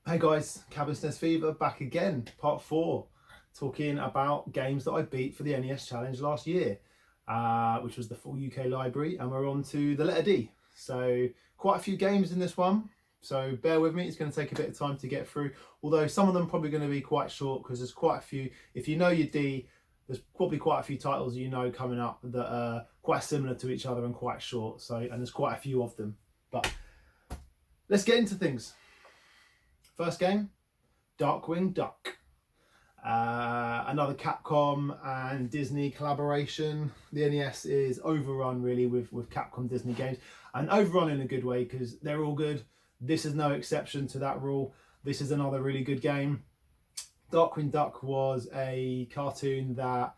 Hey guys, Cabin SNES Fever back again, part 4, talking about games that I beat for the NES Challenge last year, which was the full UK library, and we're on to the letter D. So quite a few games in this one, so bear with me, it's going to take a bit of time to get through, although some of them are probably going to be quite short because there's quite a few. If you know your D, there's probably quite a few titles you know coming up that are quite similar to each other and quite short, so and there's quite a few of them. But let's get into things. First game, Darkwing Duck. Another Capcom and Disney collaboration. The NES is overrun really with Capcom Disney games, and overrun in a good way because they're all good. This is no exception to that rule. This is another really good game. Darkwing Duck was a cartoon that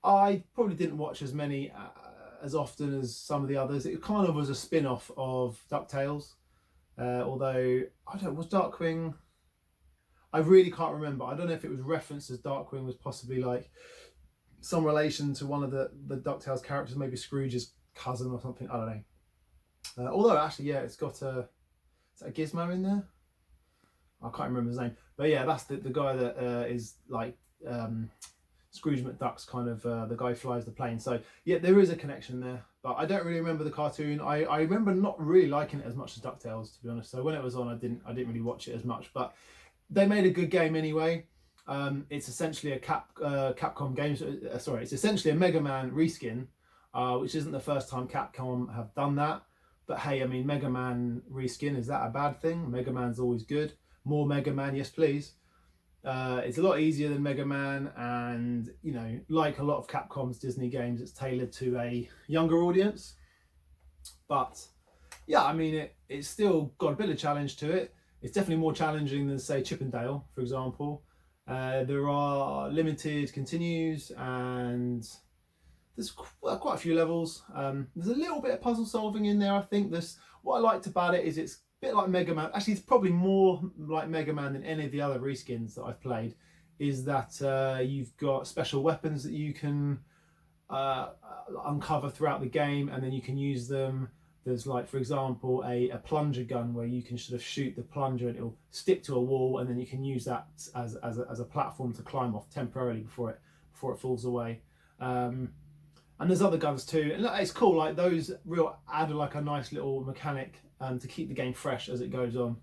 I probably didn't watch as often as some of the others. It kind of was a spin-off of DuckTales. Although, I don't know, was Darkwing... I really can't remember. I don't know if it was referenced as Darkwing was possibly like some relation to one of the DuckTales characters, maybe Scrooge's cousin or something. I don't know. Although, actually, yeah, it's got a... Is that a Gizmo in there? I can't remember his name. But yeah, that's the guy that is like Scrooge McDuck's kind of the guy who flies the plane. So yeah, there is a connection there. But I don't really remember the cartoon. I remember not really liking it as much as DuckTales, to be honest. So when it was on, I didn't really watch it as much. But they made a good game anyway. It's essentially a Capcom game. Sorry, it's essentially a Mega Man reskin, which isn't the first time Capcom have done that. But hey, I mean, Mega Man reskin, is that a bad thing? Mega Man's always good. More Mega Man, yes please. It's a lot easier than Mega Man, and you know, like a lot of Capcom's Disney games, it's tailored to a younger audience. But yeah, I mean, it's still got a bit of challenge to it. It's definitely more challenging than, say, Chip and Dale, for example. There are limited continues, and there's quite a few levels. There's a little bit of puzzle solving in there, I think. What I liked about it is it's a bit like Mega Man. Actually, it's probably more like Mega Man than any of the other reskins that I've played, is that you've got special weapons that you can uncover throughout the game, and then you can use them. There's, like, for example, a plunger gun where you can sort of shoot the plunger and it'll stick to a wall, and then you can use that as a platform to climb off temporarily before it falls away. And there's other guns too, and it's cool. Like, those real add like a nice little mechanic to keep the game fresh as it goes on.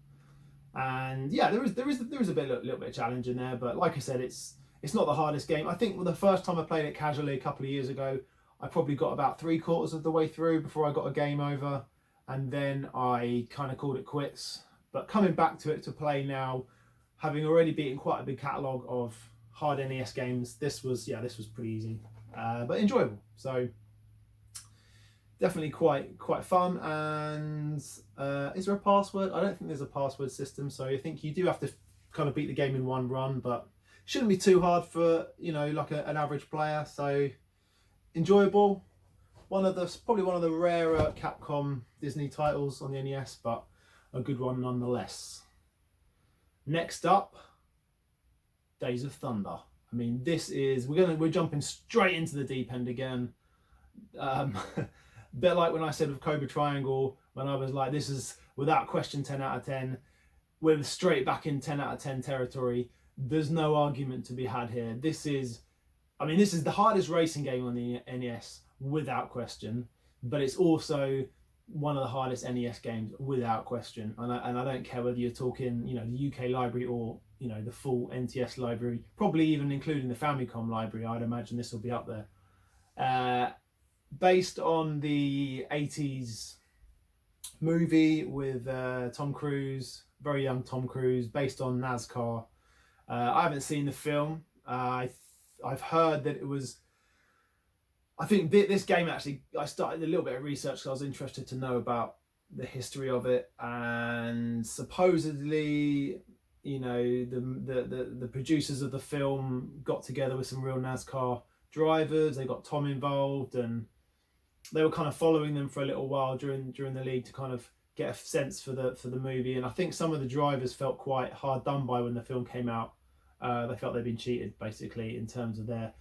And yeah, there is a little bit of challenge in there, but like I said, it's not the hardest game. I think the first time I played it casually a couple of years ago, I probably got about 3/4 of the way through before I got a game over, and then I kind of called it quits. But coming back to it to play now, having already beaten quite a big catalogue of hard NES games, this was pretty easy, but enjoyable. So definitely quite fun. And is there a password? I don't think there's a password system, so I think you do have to kind of beat the game in one run, but shouldn't be too hard for, you know, like an average player. So enjoyable. Probably one of the rarer Capcom Disney titles on the NES, but a good one nonetheless. Next up, Days of Thunder. I mean, this is we're jumping straight into the deep end again. Bit like when I said with Cobra Triangle, when I was like, this is without question 10 out of 10. We're straight back in 10 out of 10 territory. There's no argument to be had here. This is the hardest racing game on the NES without question, but it's also one of the hardest NES games without question. And I don't care whether you're talking, you know, the UK library or, you know, the full NTS library, probably even including the Famicom library. I'd imagine this will be up there. Based on the 80s movie with Tom Cruise, very young Tom Cruise, based on NASCAR. I haven't seen the film. I've heard that it was... I think this game, actually, I started a little bit of research because I was interested to know about the history of it, and supposedly, you know, the producers of the film got together with some real NASCAR drivers. They got Tom involved, and they were kind of following them for a little while during the league to kind of get a sense for the movie. And I think some of the drivers felt quite hard done by when the film came out. They felt they'd been cheated, basically, in terms of their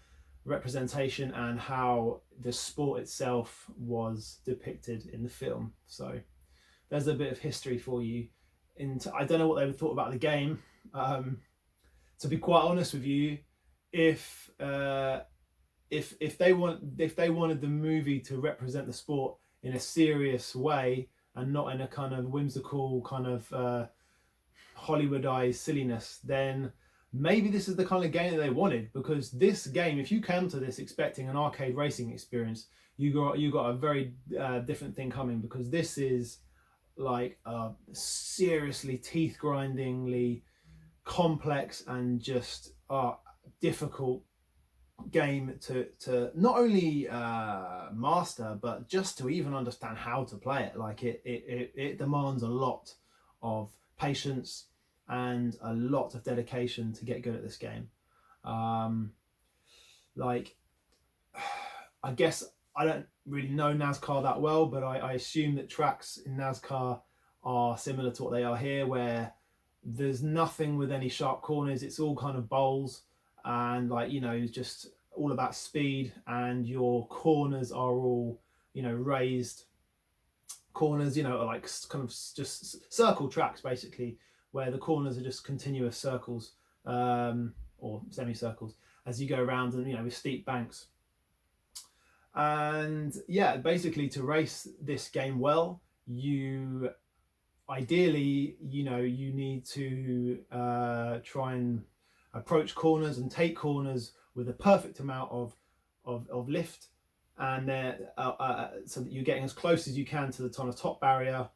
representation and how the sport itself was depicted in the film. So there's a bit of history for you. I don't know what they thought about the game. To be quite honest with you, if they wanted the movie to represent the sport in a serious way and not in a kind of whimsical kind of Hollywoodized silliness, then maybe this is the kind of game that they wanted. Because this game, if you come to this expecting an arcade racing experience, you got a very different thing coming, because this is like a seriously teeth-grindingly complex and just difficult game to not only master, but just to even understand how to play it. Like it demands a lot of patience and a lot of dedication to get good at this game. Like, I guess I don't really know NASCAR that well, but I assume that tracks in NASCAR are similar to what they are here, where there's nothing with any sharp corners. It's all kind of bowls, and like, you know, just all about speed, and your corners are all, you know, raised corners, you know, like kind of just circle tracks basically, where the corners are just continuous circles, or semicircles, as you go around, and, you know, with steep banks. And yeah, basically to race this game well, you ideally, you know, you need to try and approach corners and take corners with a perfect amount of lift, and so that you're getting as close as you can to the kind of top barrier,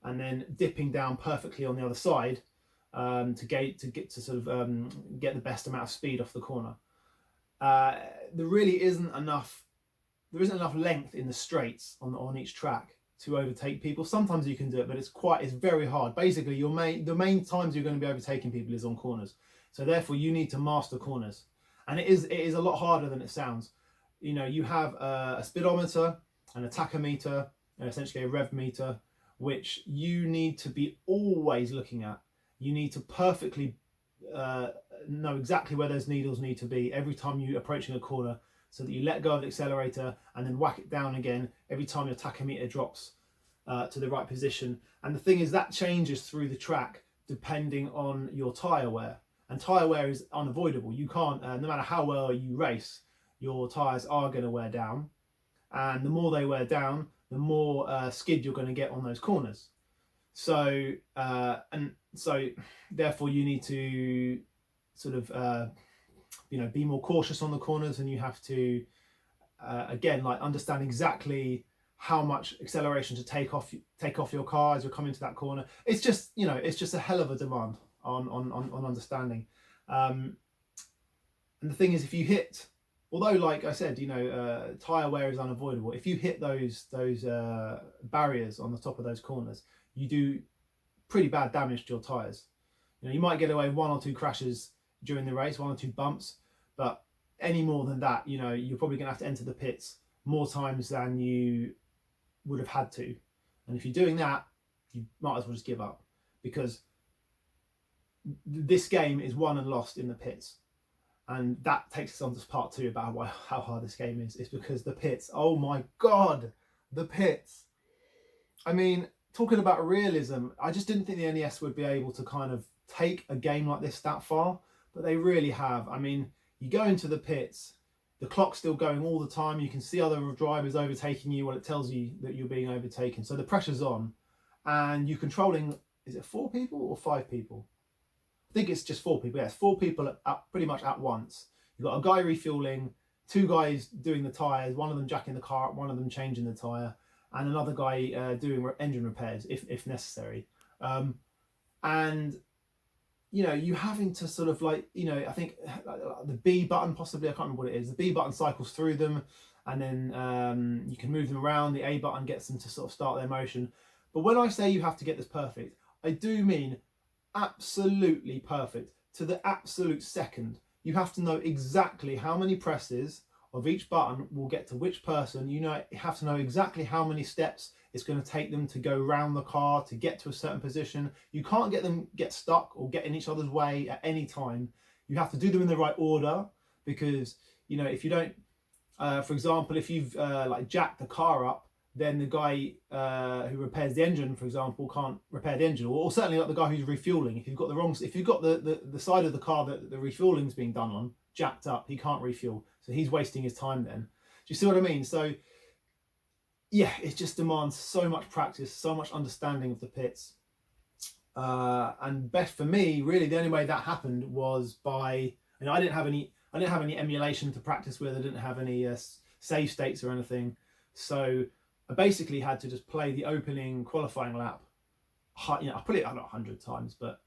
and then dipping down perfectly on the other side, to get to sort of get the best amount of speed off the corner. There really isn't enough. There isn't enough length in the straights on each track to overtake people. Sometimes you can do it, but it's very hard. Basically, the main times you're going to be overtaking people is on corners. So therefore, you need to master corners, and it is a lot harder than it sounds. You know, you have a speedometer, an tachometer, and essentially a rev meter, which you need to be always looking at. You need to perfectly know exactly where those needles need to be every time you're approaching a corner, so that you let go of the accelerator and then whack it down again every time your tachometer drops to the right position. And the thing is, that changes through the track depending on your tyre wear. And tyre wear is unavoidable. You can't, no matter how well you race, your tyres are going to wear down. And the more they wear down, the more skid you're going to get on those corners. So, therefore you need to sort of, you know, be more cautious on the corners, and you have to again, like, understand exactly how much acceleration to take off your car as you're coming to that corner. It's just, you know, it's just a hell of a demand on understanding. And the thing is, if you hit, although like I said, you know, tyre wear is unavoidable, if you hit those barriers on the top of those corners, you do pretty bad damage to your tyres. You know, you might get away with 1 or 2 crashes during the race, 1 or 2 bumps, but any more than that, you know, you're probably going to have to enter the pits more times than you would have had to. And if you're doing that, you might as well just give up, because this game is won and lost in the pits. And that takes us on to part 2 about how hard this game is. It's because the pits, oh my god, the pits. I mean, talking about realism, I just didn't think the NES would be able to kind of take a game like this that far, but they really have. I mean, you go into the pits, the clock's still going all the time, you can see other drivers overtaking you, well, it tells you that you're being overtaken, so the pressure's on, and you're controlling, is it 4 people or 5 people? I think it's just 4 people. Yeah, it's 4 people pretty much at once. You've got a guy refueling, 2 guys doing the tyres, one of them jacking the car up, one of them changing the tyre, and another guy doing engine repairs if necessary. And, you know, you having to sort of, like, you know, I think the B button, possibly, I can't remember what it is. The B button cycles through them, and then you can move them around. The A button gets them to sort of start their motion. But when I say you have to get this perfect, I do mean absolutely perfect, to the absolute second. You have to know exactly how many presses of each button will get to which person. You know, you have to know exactly how many steps it's going to take them to go round the car to get to a certain position. You can't get them get stuck or get in each other's way at any time. You have to do them in the right order, because, you know, if you don't, for example, if you've like jacked the car up then the guy who repairs the engine, for example, can't repair the engine, or certainly like the guy who's refueling. If you've got the side of the car that the refueling's being done on jacked up, he can't refuel, so he's wasting his time then. Do you see what I mean? So yeah, it just demands so much practice, so much understanding of the pits. And best for me, really, the only way that happened was by, I didn't have any emulation to practice with. I didn't have any save states or anything, so I basically had to just play the opening qualifying lap. I put it not 100 times, but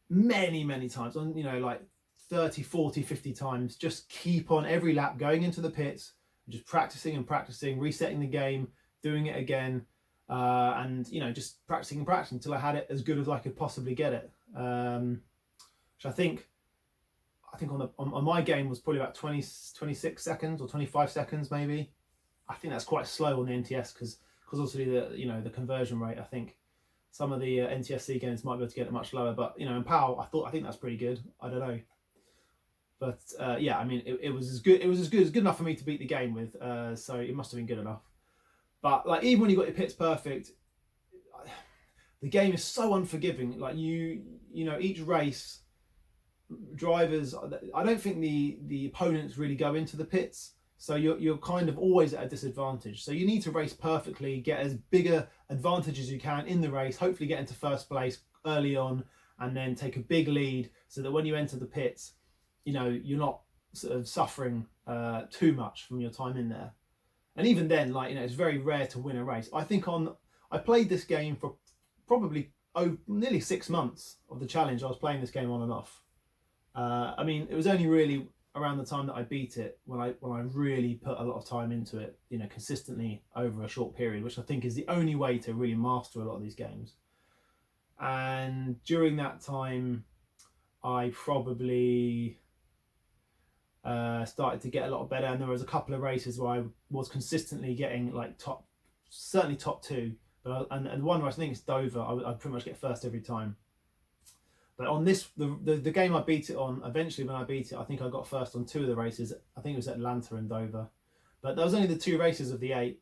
many times, on like 30, 40, 50 times. Just keep on every lap going into the pits, just practicing and practicing, resetting the game, doing it again, and just practicing and practicing until I had it as good as I could possibly get it. Which I think on my game was probably about 26 seconds or 25 seconds maybe. I think that's quite slow on the NTS because obviously the conversion rate. I think some of the NTSC games might be able to get it much lower, but in PAL I think that's pretty good. I don't know, but yeah, I mean it was as good. It was good enough for me to beat the game with. So it must have been good enough. But like even when you got your pits perfect, the game is so unforgiving. Like each race, drivers, I don't think the opponents really go into the pits. So you're kind of always at a disadvantage. So you need to race perfectly, get as big a advantage as you can in the race, hopefully get into first place early on, and then take a big lead so that when you enter the pits, you're not sort of suffering too much from your time in there. And even then, it's very rare to win a race. I think I played this game for probably nearly 6 months of the challenge. I was playing this game on and off. I mean, it was only really around the time that I beat it when I really put a lot of time into it, consistently over a short period, which I think is the only way to really master a lot of these games. And during that time, I probably started to get a lot better, and there was a couple of races where I was consistently getting certainly top 2, but and one race, I think it's Dover, I'd pretty much get first every time. But on this, the game I beat it on, eventually when I beat it, I think I got first on 2 of the races. I think it was Atlanta and Dover. But that was only the 2 races of the 8.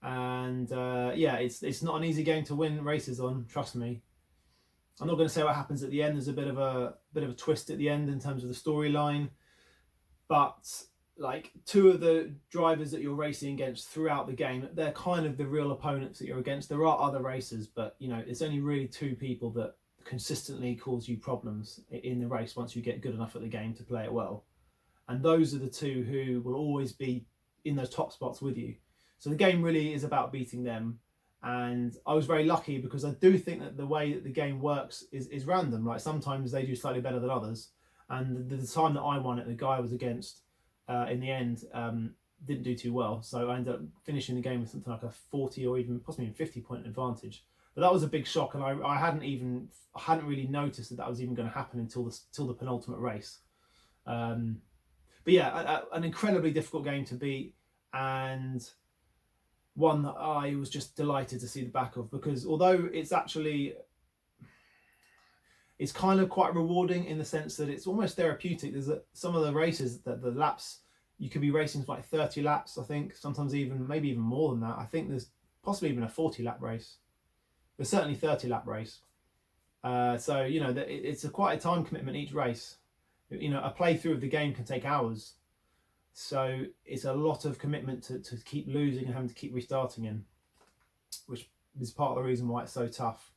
And yeah, it's not an easy game to win races on, trust me. I'm not going to say what happens at the end. There's a bit of a twist at the end in terms of the storyline. But 2 of the drivers that you're racing against throughout the game, they're kind of the real opponents that you're against. There are other racers, but it's only really 2 people that consistently cause you problems in the race once you get good enough at the game to play it well, and those are the 2 who will always be in those top spots with you. So the game really is about beating them, and I was very lucky because I do think that the way that the game works is random. Like sometimes they do slightly better than others, and the time that I won it, the guy I was against in the end didn't do too well, so I ended up finishing the game with something like a 40 or even possibly 50 point advantage. But that was a big shock, and I hadn't really noticed that was even going to happen until the penultimate race. But yeah, an incredibly difficult game to beat, and one that I was just delighted to see the back of, because although it's kind of quite rewarding in the sense that it's almost therapeutic. There's some of the races that the laps, you could be racing for 30 laps, I think, sometimes maybe even more than that. I think there's possibly even a 40 lap race. There's certainly 30 lap race. So, it's quite a time commitment each race. A playthrough of the game can take hours. So it's a lot of commitment to keep losing and having to keep restarting in, which is part of the reason why it's so tough.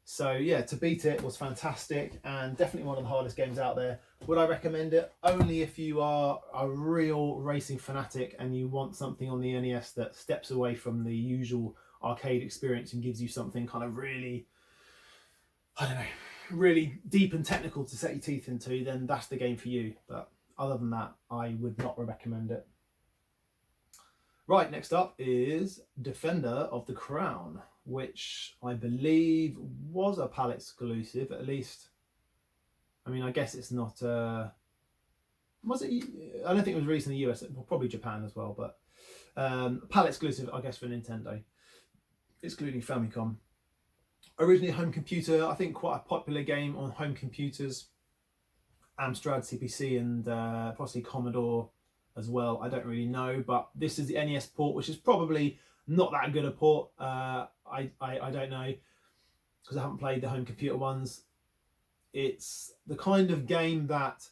So yeah, to beat it was fantastic, and definitely one of the hardest games out there. Would I recommend it? Only if you are a real racing fanatic and you want something on the NES that steps away from the usual arcade experience and gives you something kind of really, I don't know, really deep and technical to set your teeth into, then that's the game for you. But other than that, I would not recommend it. Right, next up is Defender of the Crown, which I believe was a PAL exclusive, at least. I mean, I guess it's not... was it? I don't think it was released in the US, probably Japan as well, but PAL exclusive, I guess, for Nintendo, excluding Famicom. Originally a home computer, I think quite a popular game on home computers. Amstrad, CPC, and possibly Commodore. as well. I don't really know, but this is the NES port, which is probably not that good a port. I don't know, because I haven't played the home computer ones. It's the kind of game that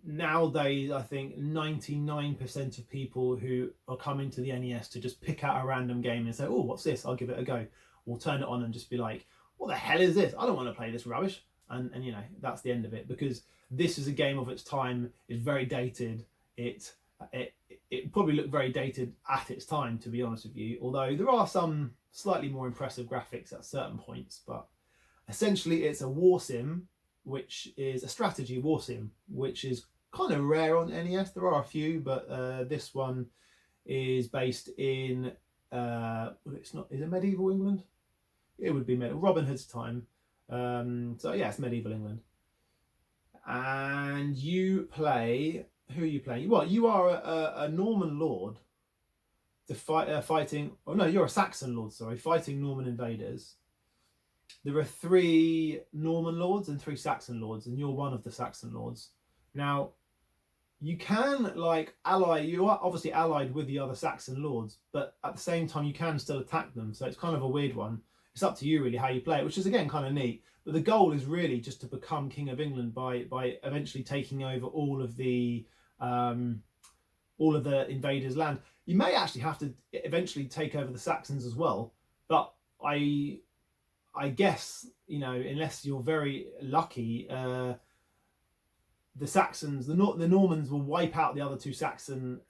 nowadays I think 99% of people who are coming to the NES to just pick out a random game and say, oh, what's this? I'll give it a go. Will turn it on and just be like, what the hell is this? I don't want to play this rubbish. And you know, that's the end of it, because this is a game of its time. It's very dated. It probably looked very dated at its time, to be honest with you, although there are some slightly more impressive graphics at certain points. But essentially it's a war sim, which is a strategy war sim, which is kind of rare on NES. There are a few, but this one is based in it's not, is it medieval England? It would be Robin Hood's time. So yeah, it's medieval England. And you play, who are you playing? Well, you are a Norman lord fighting, oh no, you're a Saxon lord, sorry, fighting Norman invaders. There are 3 Norman lords and 3 Saxon lords, and you're one of the Saxon lords. Now, you can like ally, you are obviously allied with the other Saxon lords, but at the same time you can still attack them, so it's kind of a weird one. It's up to you really how you play it, which is again kind of neat. But the goal is really just to become King of England by eventually taking over all of the invaders' land. You may actually have to eventually take over the Saxons as well, but I guess, you know, unless you're very lucky, the Saxons, the Normans will wipe out the other 2 Saxon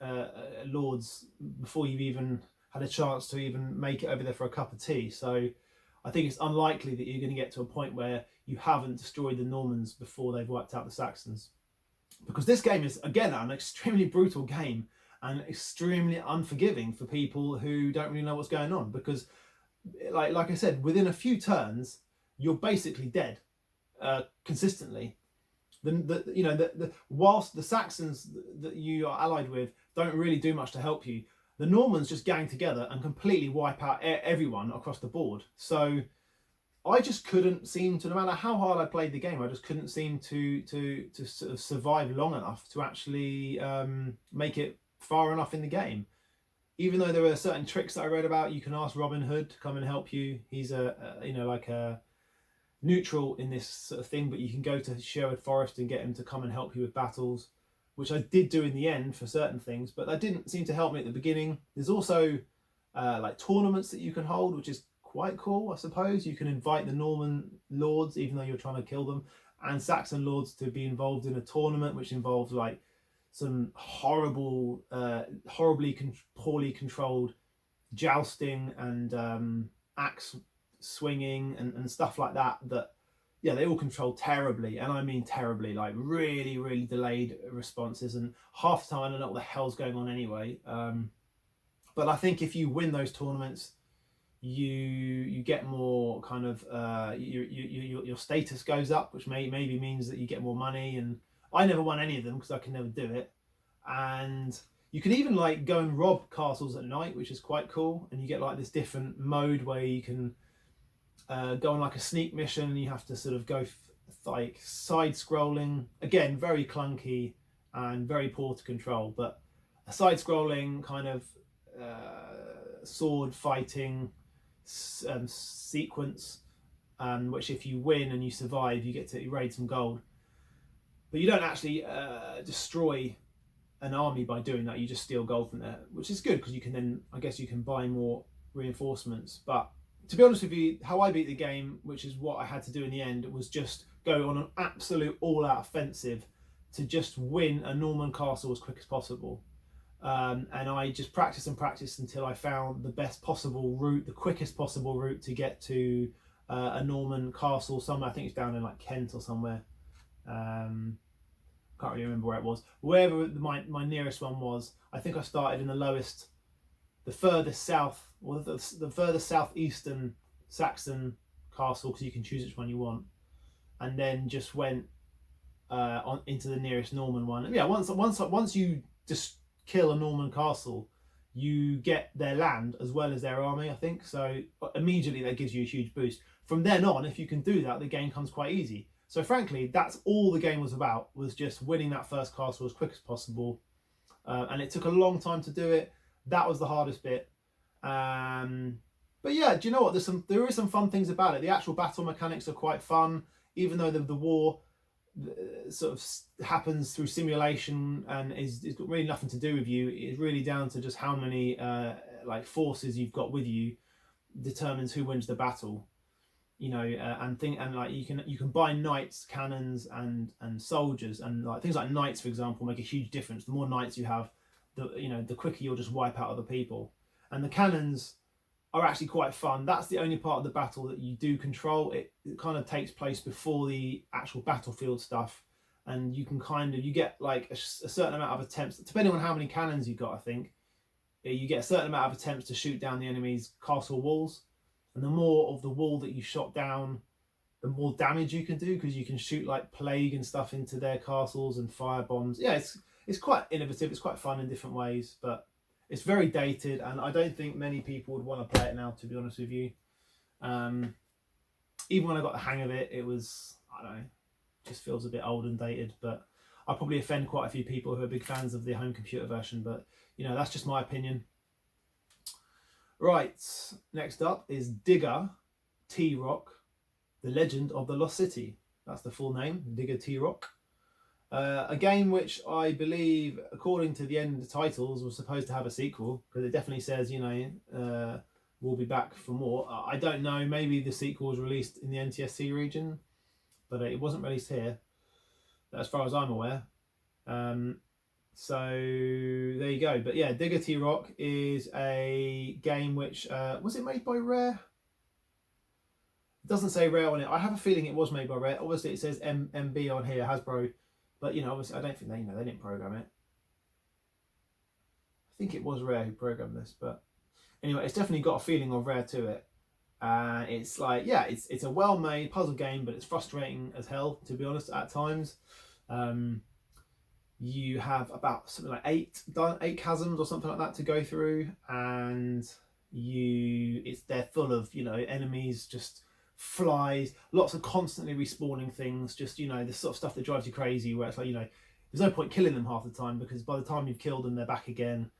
lords before you've even had a chance to even make it over there for a cup of tea. So I think it's unlikely that you're going to get to a point where you haven't destroyed the Normans before they've wiped out the Saxons. Because this game is, again, an extremely brutal game and extremely unforgiving for people who don't really know what's going on. Because, like I said, within a few turns, you're basically dead consistently. Whilst the Saxons that you are allied with don't really do much to help you, the Normans just gang together and completely wipe out everyone across the board. So I just couldn't seem to, no matter how hard I played the game, I just couldn't seem to sort of survive long enough to actually make it far enough in the game. Even though there were certain tricks that I read about, you can ask Robin Hood to come and help you. He's like a neutral in this sort of thing, but you can go to Sherwood Forest and get him to come and help you with battles, which I did do in the end for certain things, but that didn't seem to help me at the beginning. There's also like tournaments that you can hold, which is quite cool, I suppose. You can invite the Norman lords, even though you're trying to kill them, and Saxon lords to be involved in a tournament, which involves like some horrible, poorly controlled jousting and axe swinging and stuff like that. That, yeah, they all control terribly, and I mean terribly, like really, really delayed responses, and half the time I don't know what the hell's going on anyway. But I think if you win those tournaments, you get more kind of your status goes up, which maybe means that you get more money. And I never won any of them because I can never do it. And you can even like go and rob castles at night, which is quite cool. And you get like this different mode where you can go on like a sneak mission, and you have to sort of go like side scrolling, again very clunky and very poor to control, but a side scrolling kind of sword fighting sequence, which if you win and you survive, you get to raid some gold. But you don't actually destroy an army by doing that. You just steal gold from there, which is good because you can then, I guess, you can buy more reinforcements. But to be honest with you, how I beat the game, which is what I had to do in the end, was just go on an absolute all-out offensive to just win a Norman castle as quick as possible. And I just practiced and practiced until I found the best possible route, the quickest possible route to get to a Norman castle somewhere. I think it's down in like Kent or somewhere. Can't really remember where it was. Wherever my nearest one was, I think I started in the furthest south, or the furthest southeastern Saxon castle, because you can choose which one you want, and then just went on into the nearest Norman one. And yeah, once you just kill a Norman castle, you get their land as well as their army, I think. So immediately that gives you a huge boost. From then on, if you can do that, the game becomes quite easy. So frankly, that's all the game was about, was just winning that first castle as quick as possible. and it took a long time to do it. That was the hardest bit. But yeah, do you know what? There is some fun things about it. The actual battle mechanics are quite fun, even though the war sort of happens through simulation and it's got really nothing to do with you. It's really down to just how many like forces you've got with you determines who wins the battle. You know, and like you can buy knights, cannons, and soldiers, and like things like knights, for example, make a huge difference. The more knights you have, the quicker you'll just wipe out other people. And the cannons are actually quite fun. That's the only part of the battle that you do control. It kind of takes place before the actual battlefield stuff, and you can you get like a certain amount of attempts, depending on how many cannons you got. I think you get a certain amount of attempts to shoot down the enemy's castle walls, and the more of the wall that you shot down, the more damage you can do, because you can shoot like plague and stuff into their castles and fire bombs. Yeah, it's quite innovative. It's quite fun in different ways, but it's very dated, and I don't think many people would want to play it now, to be honest with you. Even when I got the hang of it, it was, I don't know, just feels a bit old and dated, but I'll probably offend quite a few people who are big fans of the home computer version, but you know, that's just my opinion. Right, next up is Digger T-Rock, The Legend of the Lost City. That's the full name, Digger T-Rock. A game which I believe, according to the end titles, was supposed to have a sequel, because it definitely says, you know, we'll be back for more. I don't know, maybe the sequel was released in the NTSC region, but it wasn't released here, as far as I'm aware. So there you go. But yeah, Digger T-Rock is a game which, was it made by Rare? It doesn't say Rare on it. I have a feeling it was made by Rare. Obviously it says MB on here, Hasbro. But you know, obviously, I don't think they didn't program it. I think it was Rare who programmed this, but anyway, it's definitely got a feeling of Rare to it. It's like, yeah, it's a well-made puzzle game, but it's frustrating as hell, to be honest, at times. You have about something like eight chasms or something like that to go through, and they're full of, you know, enemies, just flies, lots of constantly respawning things, just, you know, the sort of stuff that drives you crazy, where it's like, you know, there's no point killing them half the time, because by the time you've killed them, they're back again.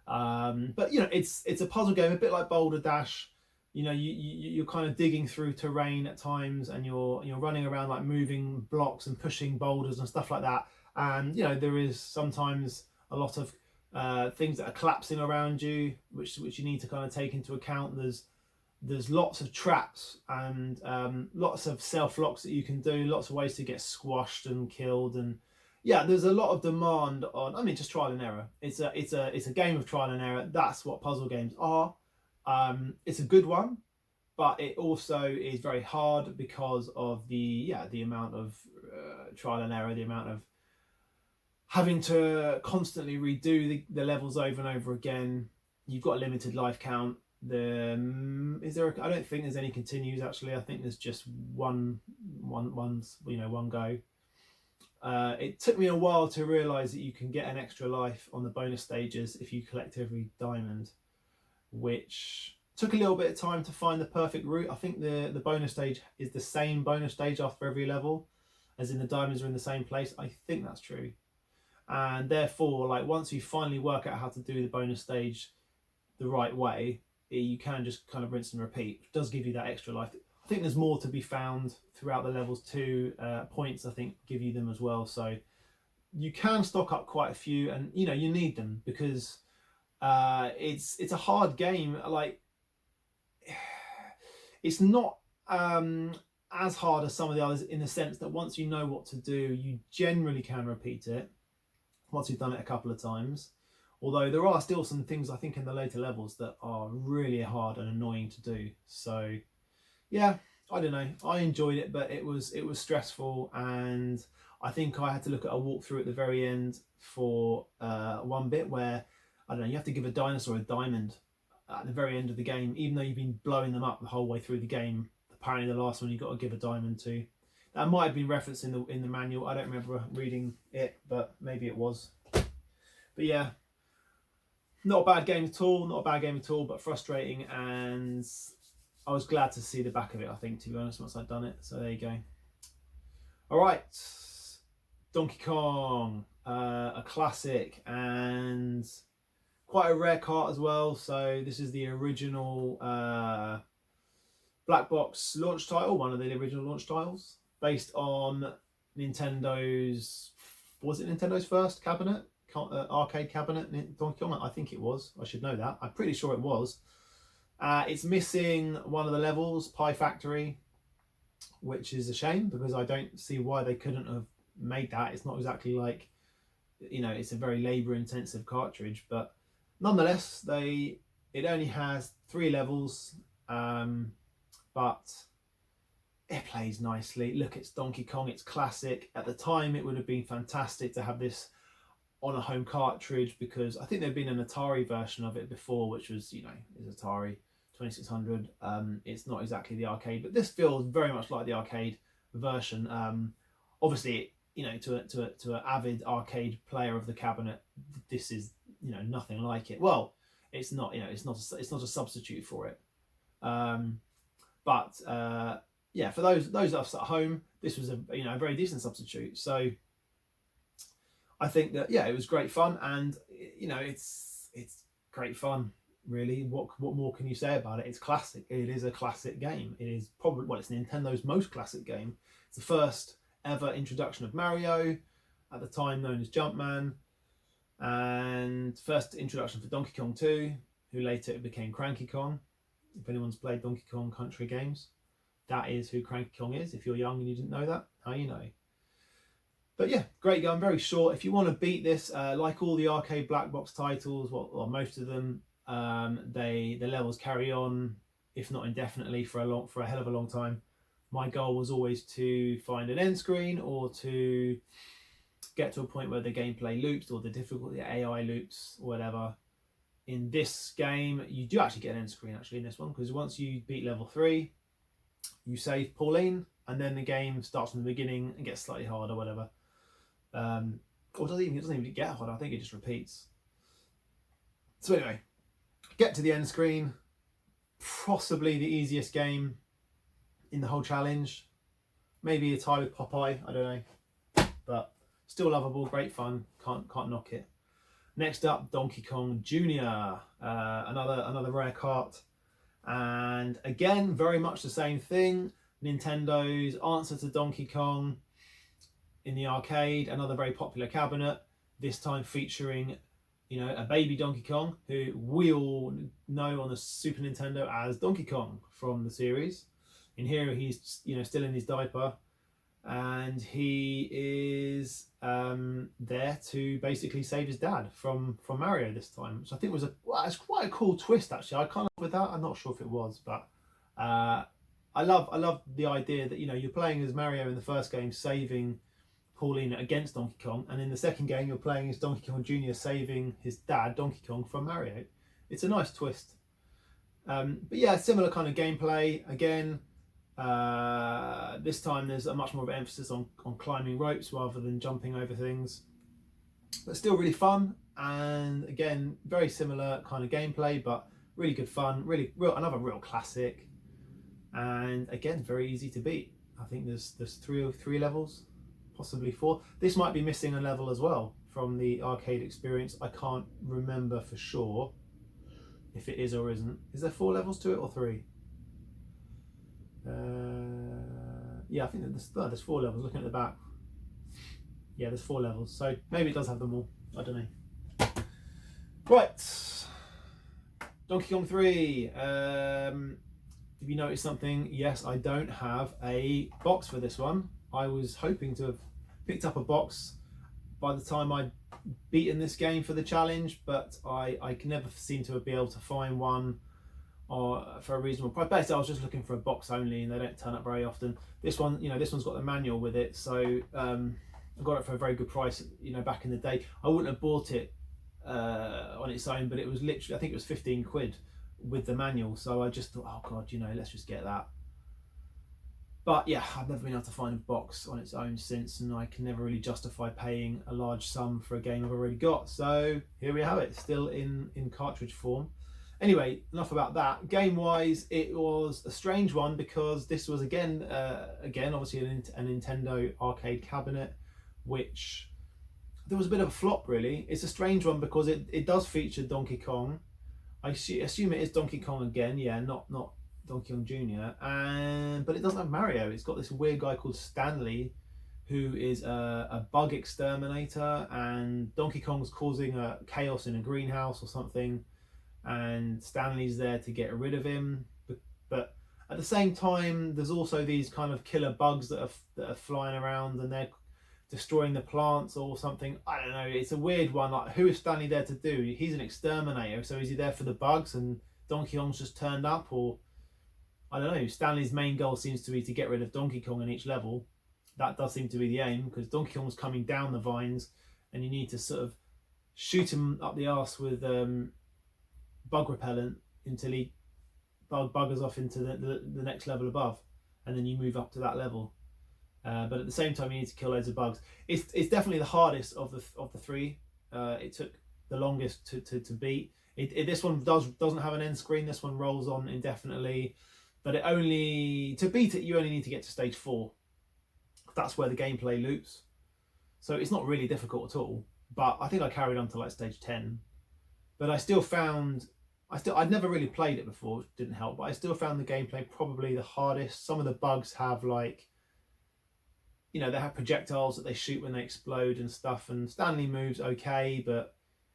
But you know, it's a puzzle game, a bit like Boulder Dash. You know, you're kind of digging through terrain at times, and you're running around like moving blocks and pushing boulders and stuff like that. And you know, there is sometimes a lot of things that are collapsing around you, which you need to kind of take into account. There's lots of traps and lots of self-locks that you can do, lots of ways to get squashed and killed, and yeah, there's a lot of demand on, I mean, just trial and error. It's a game of trial and error. That's what puzzle games are. It's a good one, but it also is very hard because of the amount of trial and error, the amount of having to constantly redo the levels over and over again. You've got a limited life count. I don't think there's any continues, actually. I think there's just one go. It took me a while to realise that you can get an extra life on the bonus stages if you collect every diamond, which took a little bit of time to find the perfect route. I think the bonus stage is the same bonus stage after every level, as in the diamonds are in the same place. I think that's true. And therefore, like, once you finally work out how to do the bonus stage the right way, you can just kind of rinse and repeat. It does give you that extra life. I think there's more to be found throughout the levels too. Points, I think, give you them as well. So you can stock up quite a few, and you know, you need them, because it's a hard game. Like, it's not as hard as some of the others, in the sense that once you know what to do, you generally can repeat it once you've done it a couple of times. Although there are still some things, I think, in the later levels that are really hard and annoying to do. So yeah, I don't know. I enjoyed it, but it was stressful, and I think I had to look at a walkthrough at the very end for one bit where, I don't know, you have to give a dinosaur a diamond at the very end of the game, even though you've been blowing them up the whole way through the game. Apparently the last one you've got to give a diamond to. That might have been referenced in the manual. I don't remember reading it, but maybe it was. But yeah, not a bad game at all, but frustrating, and I was glad to see the back of it, I think, to be honest, once I'd done it. So there you go. All right, Donkey Kong, a classic and quite a rare cart as well. So this is the original black box launch title, one of the original launch titles, based on Nintendo's, was it Nintendo's first cabinet, arcade cabinet, Donkey Kong? I think it was. I should know that. I'm pretty sure it was. It's missing one of the levels, Pie Factory, which is a shame because I don't see why they couldn't have made that. It's not exactly like, you know, it's a very labor intensive cartridge, but nonetheless, it only has 3 levels, but it plays nicely. Look, it's Donkey Kong, it's classic. At the time, it would have been fantastic to have this on a home cartridge, because I think there'd been an Atari version of it before, which was, you know, is Atari 2600. It's not exactly the arcade, but this feels very much like the arcade version. Obviously, you know, to an avid arcade player of the cabinet, this is, you know, nothing like it. Well, it's not, you know, it's not a substitute for it. But yeah, for those of us at home, this was a, you know, a very decent substitute. So I think that, yeah, it was great fun, and, you know, it's great fun. Really, what more can you say about it? It's classic. It is a classic game. It is probably, well, it's Nintendo's most classic game. It's the first ever introduction of Mario, at the time known as Jumpman, and first introduction for Donkey Kong 2, who later became Cranky Kong. If anyone's played Donkey Kong Country games, that is who Cranky Kong is. If you're young and you didn't know that, now you know. But yeah, great game, very short. If you want to beat this, like all the arcade black box titles, well, most of them, the levels carry on, if not indefinitely, for a hell of a long time. My goal was always to find an end screen, or to get to a point where the gameplay loops, or the difficulty AI loops, or whatever. In this game, you do actually get an end screen actually in this one, because once you beat level 3, you save Pauline, and then the game starts from the beginning and gets slightly harder, whatever. Or it doesn't even get harder. I think it just repeats. So anyway, get to the end screen. Possibly the easiest game in the whole challenge. Maybe a tie with Popeye, I don't know. But still lovable, great fun. Can't knock it. Next up, Donkey Kong Jr. Another rare cart. And again, very much the same thing. Nintendo's answer to Donkey Kong in the arcade, another very popular cabinet, this time featuring, you know, a baby Donkey Kong, who we all know on the Super Nintendo as Donkey Kong from the series. In here, he's, you know, still in his diaper, and he is there to basically save his dad from Mario this time, which I think was it's quite a cool twist actually. I kind of with that, I'm not sure if it was, but I love the idea that, you know, you're playing as Mario in the first game, saving Pauline against Donkey Kong, and in the second game you're playing as Donkey Kong Jr. saving his dad Donkey Kong from Mario. It's a nice twist. But yeah, similar kind of gameplay again. This time there's a much more of an emphasis on climbing ropes rather than jumping over things, but still really fun, and again very similar kind of gameplay, but really good fun, another real classic, and again very easy to beat. I think there's three levels, possibly 4. This might be missing a level as well from the arcade experience. I can't remember for sure if it is or isn't. Is there 4 levels to it or 3? Yeah, I think that there's 4 levels. Looking at the back, yeah, there's 4 levels, so maybe it does have them all, I don't know. Right, Donkey Kong 3. Have you noticed something? Yes, I don't have a box for this one. I was hoping to have picked up a box by the time I'd beaten this game for the challenge, but I can never seem to be able to find one for a reasonable price. Basically, I was just looking for a box only, and they don't turn up very often. This one, you know, this one's got the manual with it, so I got it for a very good price. You know, back in the day, I wouldn't have bought it on its own, but it was literally, I think it was 15 quid with the manual. So I just thought, oh god, you know, let's just get that. But yeah, I've never been able to find a box on its own since, and I can never really justify paying a large sum for a game I've already got. So here we have it, still in cartridge form. Anyway, enough about that. Game-wise, it was a strange one, because this was again obviously a Nintendo arcade cabinet which there was a bit of a flop really. It's a strange one because it does feature Donkey Kong. I assume it is Donkey Kong again, yeah, not Donkey Kong Jr. But it doesn't have Mario. It's got this weird guy called Stanley, who is a bug exterminator, and Donkey Kong's causing a chaos in a greenhouse or something, and Stanley's there to get rid of him. But at the same time, there's also these kind of killer bugs that are flying around, and they're destroying the plants or something. I don't know. It's a weird one. Like, who is Stanley there to do? He's an exterminator, so is he there for the bugs and Donkey Kong's just turned up? Or I don't know. Stanley's main goal seems to be to get rid of Donkey Kong in each level. That does seem to be the aim, because Donkey Kong's coming down the vines and you need to sort of shoot him up the arse with bug repellent until he buggers off into the next level above, and then you move up to that level. But at the same time, you need to kill loads of bugs. It's definitely the hardest of the three. It took the longest to beat. This one doesn't have an end screen. This one rolls on indefinitely, but to beat it, you only need to get to stage 4. That's where the gameplay loops. So it's not really difficult at all. But I think I carried on to like stage 10. But I'd never really played it before, which didn't help. But I still found the gameplay probably the hardest. Some of the bugs have like, they have projectiles that they shoot when they explode and stuff, and Stanley moves okay, but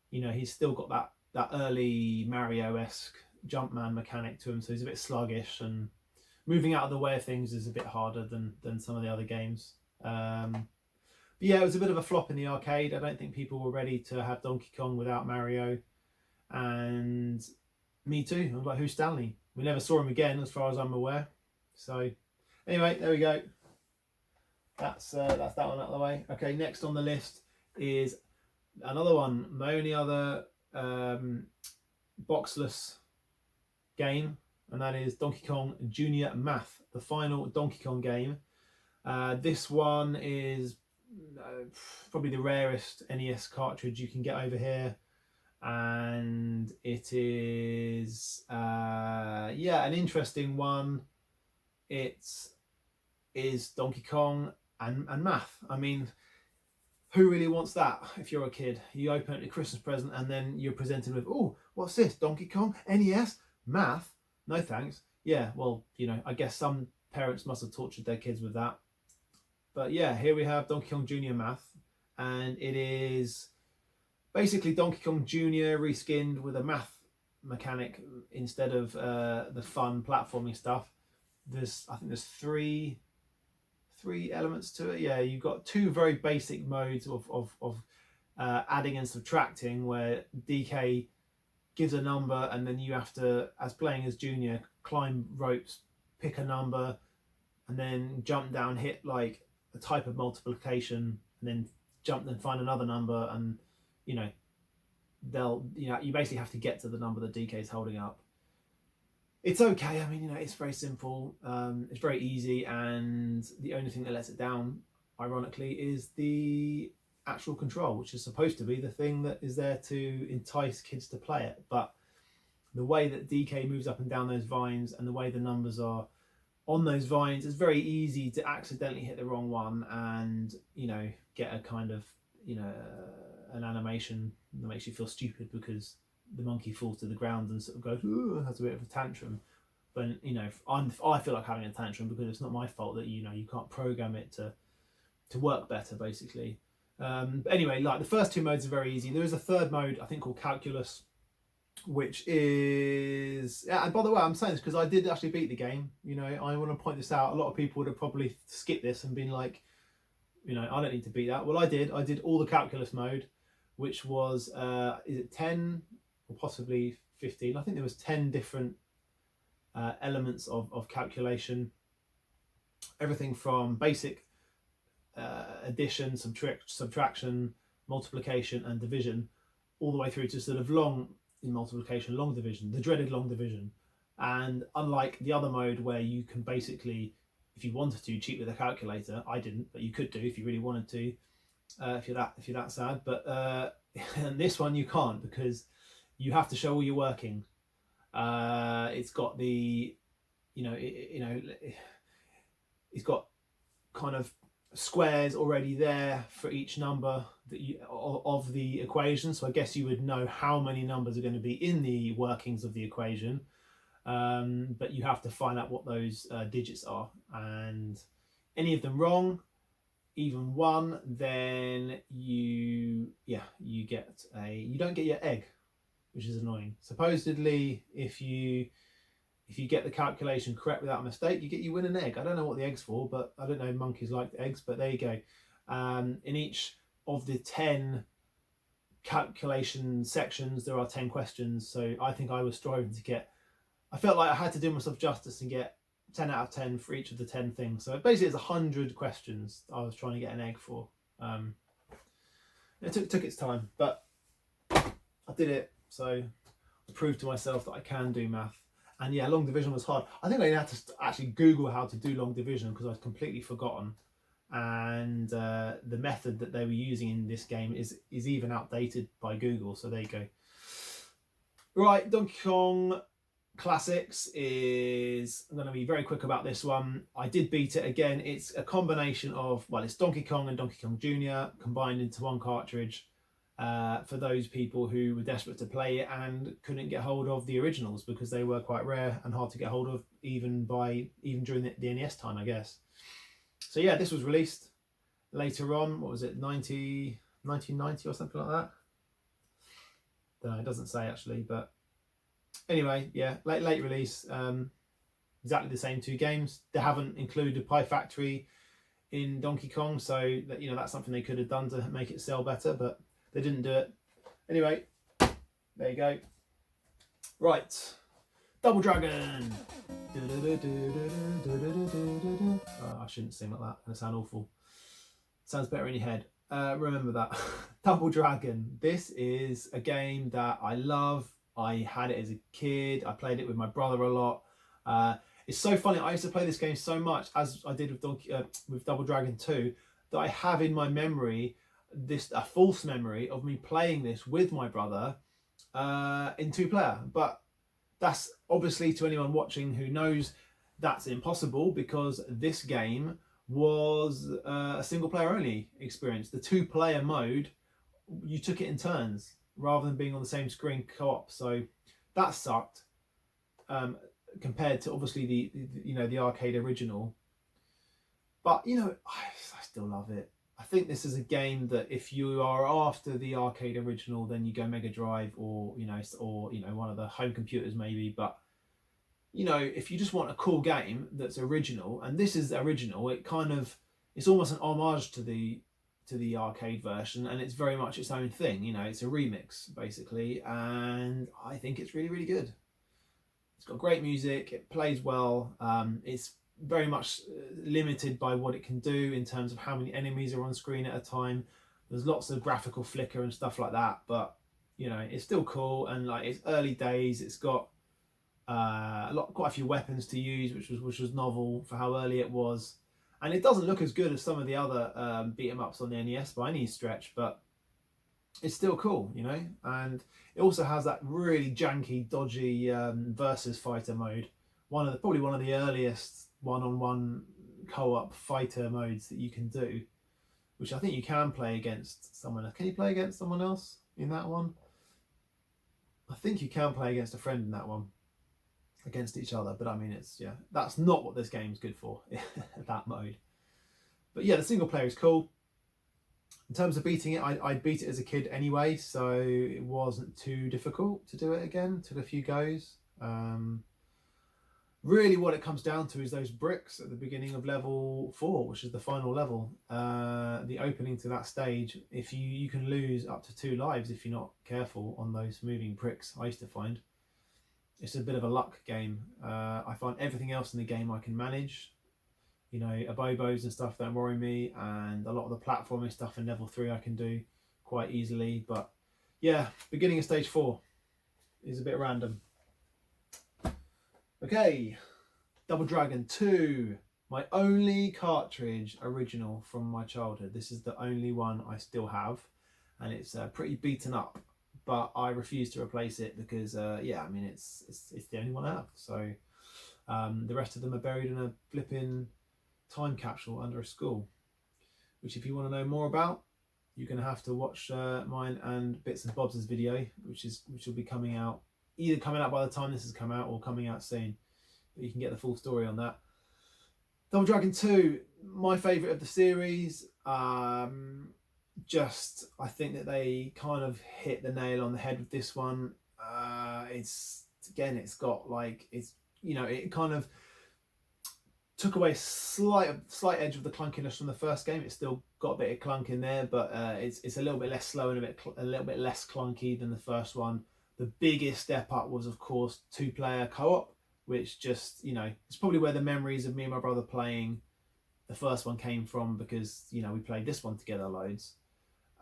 he's still got that early Mario-esque Jumpman mechanic to him, so he's a bit sluggish, and moving out of the way of things is a bit harder than some of the other games. But yeah, it was a bit of a flop in the arcade. I don't think people were ready to have Donkey Kong without Mario, and me too. I was like, who's Stanley? We never saw him again as far as I'm aware. So anyway, there we go. That's that one out of the way. Okay, next on the list is another one. My only other boxless game, and that is Donkey Kong Junior Math, the final Donkey Kong game. This one is probably the rarest NES cartridge you can get over here, and it is an interesting one. It is Donkey Kong and math. I mean, who really wants that? If you're a kid, you open it a Christmas present and then you're presented with, oh, what's this? Donkey Kong, NES, math? No thanks. Yeah, well, I guess some parents must have tortured their kids with that. But yeah, here we have Donkey Kong Junior Math, and it is basically Donkey Kong Junior reskinned with a math mechanic instead of the fun platforming stuff. I think there's three elements to it. Yeah, you've got 2 very basic modes of adding and subtracting, where DK gives a number and then you have to, as playing as Junior, climb ropes, pick a number, and then jump down, hit like a type of multiplication, and then jump and find another number, and you basically have to get to the number that DK is holding up. It's okay. I mean, it's very simple. It's very easy, and the only thing that lets it down, ironically, is the actual control, which is supposed to be the thing that is there to entice kids to play it. But the way that DK moves up and down those vines, and the way the numbers are on those vines, it's very easy to accidentally hit the wrong one and get a kind of an animation that makes you feel stupid, because the monkey falls to the ground and sort of goes, ooh, has a bit of a tantrum. But I feel like having a tantrum because it's not my fault that you can't program it to work better, basically. But anyway, like, the first 2 modes are very easy. There is a third mode, I think, called Calculus, which is, and by the way, I'm saying this because I did actually beat the game. I want to point this out. A lot of people would have probably skipped this and been like, I don't need to beat that. Well, I did all the Calculus mode, which was is it 10 or possibly 15? I think there was 10 different elements of calculation. Everything from basic addition, subtraction, multiplication and division, all the way through to sort of long division, the dreaded long division. And unlike the other mode where you can basically, if you wanted to, cheat with a calculator, I didn't, but you could do if you really wanted to, if you're that sad. But in this one you can't, because you have to show all your working. It's got the, it's got kind of squares already there for each number that you of the equation, so I guess you would know how many numbers are going to be in the workings of the equation, but you have to find out what those digits are, and any of them wrong, even one, then you don't get your egg, which is annoying. Supposedly if you get the calculation correct without a mistake, you win an egg. I don't know what the egg's for, but I don't know if monkeys like the eggs, but there you go. In each of the 10 calculation sections, there are 10 questions. So I think I was striving to get, I felt like I had to do myself justice and get 10 out of 10 for each of the 10 things. So basically it's 100 questions I was trying to get an egg for. It took its time, but I did it. So I proved to myself that I can do math. And yeah, long division was hard. I think I had to actually Google how to do long division because I'd completely forgotten. And the method that they were using in this game is even outdated by Google. So there you go. Right, Donkey Kong Classics is, I'm going to be very quick about this one. I did beat it again. It's a combination of, well, it's Donkey Kong and Donkey Kong Jr. combined into one cartridge. For those people who were desperate to play it and couldn't get hold of the originals because they were quite rare and hard to get hold of even during the NES time, I guess. So yeah, this was released later on. What was it, 1990 or something like that? Don't know, it doesn't say actually, but anyway, yeah, late release. Exactly the same two games. They haven't included Pie Factory in Donkey Kong, so that, you know, that's something they could have done to make it sell better, but they didn't do it. Anyway, there you go. Right, Double Dragon. Oh, I shouldn't sing like that. It's gonna sound awful. Sounds better in your head. Remember that. Double Dragon. This is a game that I love. I had it as a kid. I played it with my brother a lot. It's so funny. I used to play this game so much, as I did with Double Dragon 2, that I have in my memory a false memory of me playing this with my brother in 2-player. But that's obviously, to anyone watching who knows, that's impossible because this game was a single player only experience. The 2-player mode, you took it in turns rather than being on the same screen co-op, so that sucked compared to obviously the arcade original. But I still love it. I think this is a game that if you are after the arcade original, then you go Mega Drive or one of the home computers maybe. But if you just want a cool game that's original, and this is original, it's almost an homage to the arcade version, and it's very much its own thing. It's a remix basically, and I think it's really, really good. It's got great music. It plays well. It's very much limited by what it can do in terms of how many enemies are on screen at a time. There's lots of graphical flicker and stuff like that, but it's still cool. And like, it's early days. It's got quite a few weapons to use, which was novel for how early it was. And it doesn't look as good as some of the other beat 'em ups on the NES by any stretch, but it's still cool, And it also has that really janky, dodgy versus fighter mode. Probably one of the earliest one-on-one co-op fighter modes that you can do, which I think you can play against someone else. Can you play against someone else in that one? I think you can play against a friend in that one, against each other, but I mean, that's not what this game's good for, that mode. But yeah, the single player is cool. In terms of beating it, I beat it as a kid anyway, so it wasn't too difficult to do it again. Took a few goes. Really what it comes down to is those bricks at the beginning of level 4, which is the final level. The opening to that stage, if you can lose up to 2 lives if you're not careful on those moving bricks, I used to find. It's a bit of a luck game. I find everything else in the game I can manage. Abobos and stuff don't worry me, and a lot of the platforming stuff in level 3 I can do quite easily. But yeah, beginning of stage 4 is a bit random. Okay, Double Dragon 2, my only cartridge original from my childhood. This is the only one I still have, and it's pretty beaten up, but I refuse to replace it because it's the only one I have. So the rest of them are buried in a flipping time capsule under a school. which if you want to know more about, you're going to have to watch mine and Bits and Bobs' video, which will be coming out, either coming out by the time this has come out or coming out soon. But you can get the full story on that. Double Dragon 2, my favourite of the series. I think that they kind of hit the nail on the head with this one. It's got like, it kind of took away slight edge of the clunkiness from the first game. It's still got a bit of clunk in there, but it's a little bit less slow and a little bit less clunky than the first one. The biggest step up was, of course, 2-player co-op, which just, it's probably where the memories of me and my brother playing the first one came from, because we played this one together loads,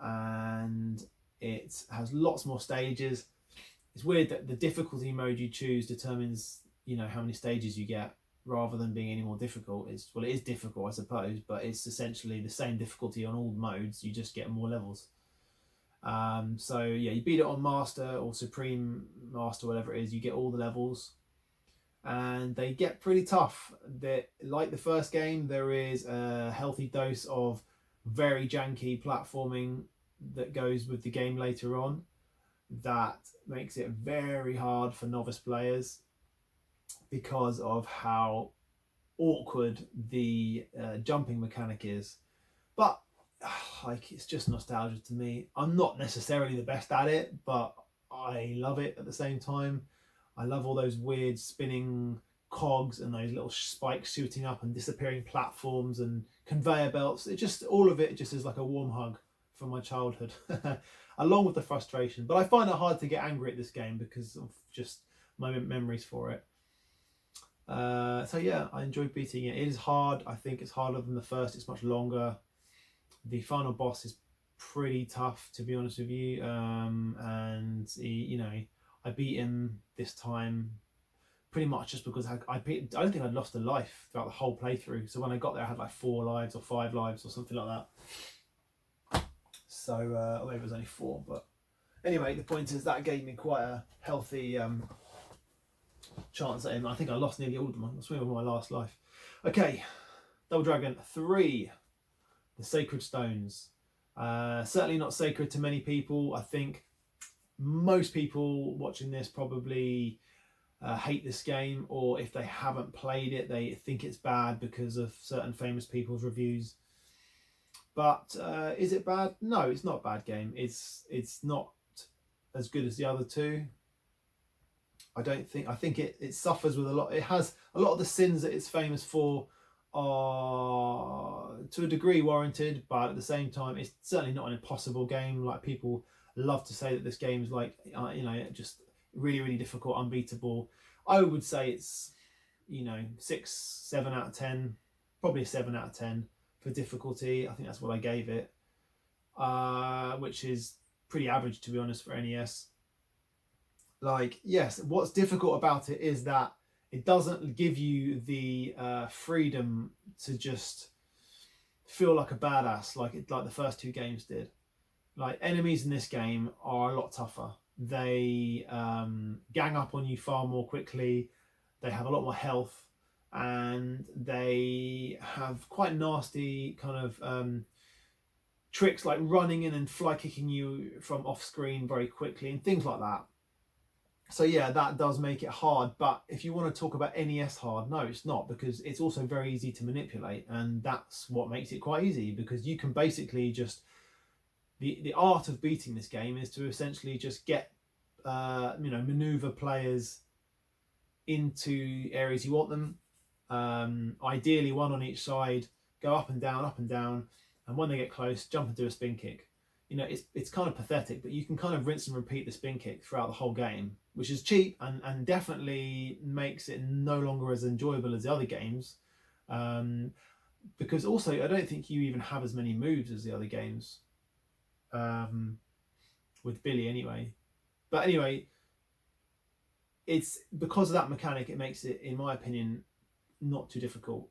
and it has lots more stages. It's weird that the difficulty mode you choose determines how many stages you get, rather than being any more difficult. It is difficult, I suppose, but it's essentially the same difficulty on all modes. You just get more levels. So yeah, you beat it on Master or Supreme Master, whatever it is. You get all the levels, and they get pretty tough. Like the first game, there is a healthy dose of very janky platforming that goes with the game later on. That makes it very hard for novice players, because of how awkward the jumping mechanic is. But it's just nostalgia to me. I'm not necessarily the best at it, but I love it at the same time. I love all those weird spinning cogs and those little spikes shooting up and disappearing platforms and conveyor belts. All of it just is like a warm hug from my childhood, along with the frustration. But I find it hard to get angry at this game because of just my memories for it. So yeah, I enjoyed beating it. It is hard. I think it's harder than the first. It's much longer. The final boss is pretty tough, to be honest with you. And I beat him this time pretty much just because I don't think I'd lost a life throughout the whole playthrough. So when I got there, I had like 4 lives or 5 lives or something like that. So or maybe it was only 4. But anyway, the point is that gave me quite a healthy chance at him. I think I lost nearly all of them. That's really my last life. Okay, Double Dragon 3, the Sacred Stones. Certainly not sacred to many people. I think most people watching this probably hate this game, or if they haven't played it, they think it's bad because of certain famous people's reviews. But is it bad? No, it's not a bad game. It's not as good as the other 2. I think it suffers with a lot. It has a lot of the sins that it's famous for are to a degree warranted, but at the same time, it's certainly not an impossible game. Like, people love to say that this game is like, just really, really difficult, unbeatable. I would say it's, 6, 7 out of 10, probably a 7 out of 10 for difficulty. I think that's what I gave it, which is pretty average, to be honest, for NES. Like, yes, what's difficult about it is that it doesn't give you the freedom to just feel like a badass like the first 2 games did. Like, enemies in this game are a lot tougher. They gang up on you far more quickly. They have a lot more health, and they have quite nasty kind of tricks like running in and fly kicking you from off screen very quickly and things like that. So yeah, that does make it hard. But if you want to talk about NES hard, no, it's not, because it's also very easy to manipulate, and that's what makes it quite easy, because you can basically just the art of beating this game is to essentially just get maneuver players into areas you want them. Ideally 1 on each side, go up and down, and when they get close, jump and do a spin kick. It's kind of pathetic, but you can kind of rinse and repeat the spin kick throughout the whole game, which is cheap and definitely makes it no longer as enjoyable as the other games. Because also, I don't think you even have as many moves as the other games. With Billy anyway. But anyway, it's because of that mechanic, it makes it, in my opinion, not too difficult.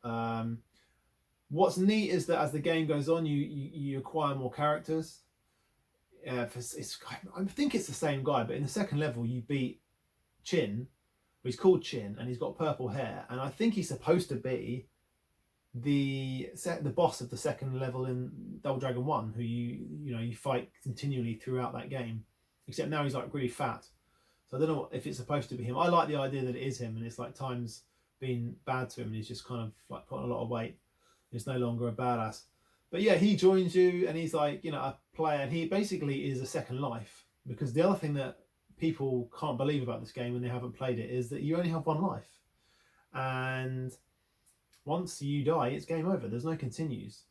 What's neat is that as the game goes on, you acquire more characters. I think it's the same guy, but in the second level you beat Chin. He's called Chin and he's got purple hair, and I think he's supposed to be the boss of the second level in Double Dragon 1, who you fight continually throughout that game, except now he's like really fat. So I don't know if it's supposed to be him. I like the idea that it is him, and it's like time's been bad to him, and he's just kind of like putting a lot of weight. He's no longer a badass. But yeah, he joins you, and he's like, a player, and he basically is a second life. Because the other thing that people can't believe about this game when they haven't played it is that you only have one life, and once you die, it's game over. There's no continues.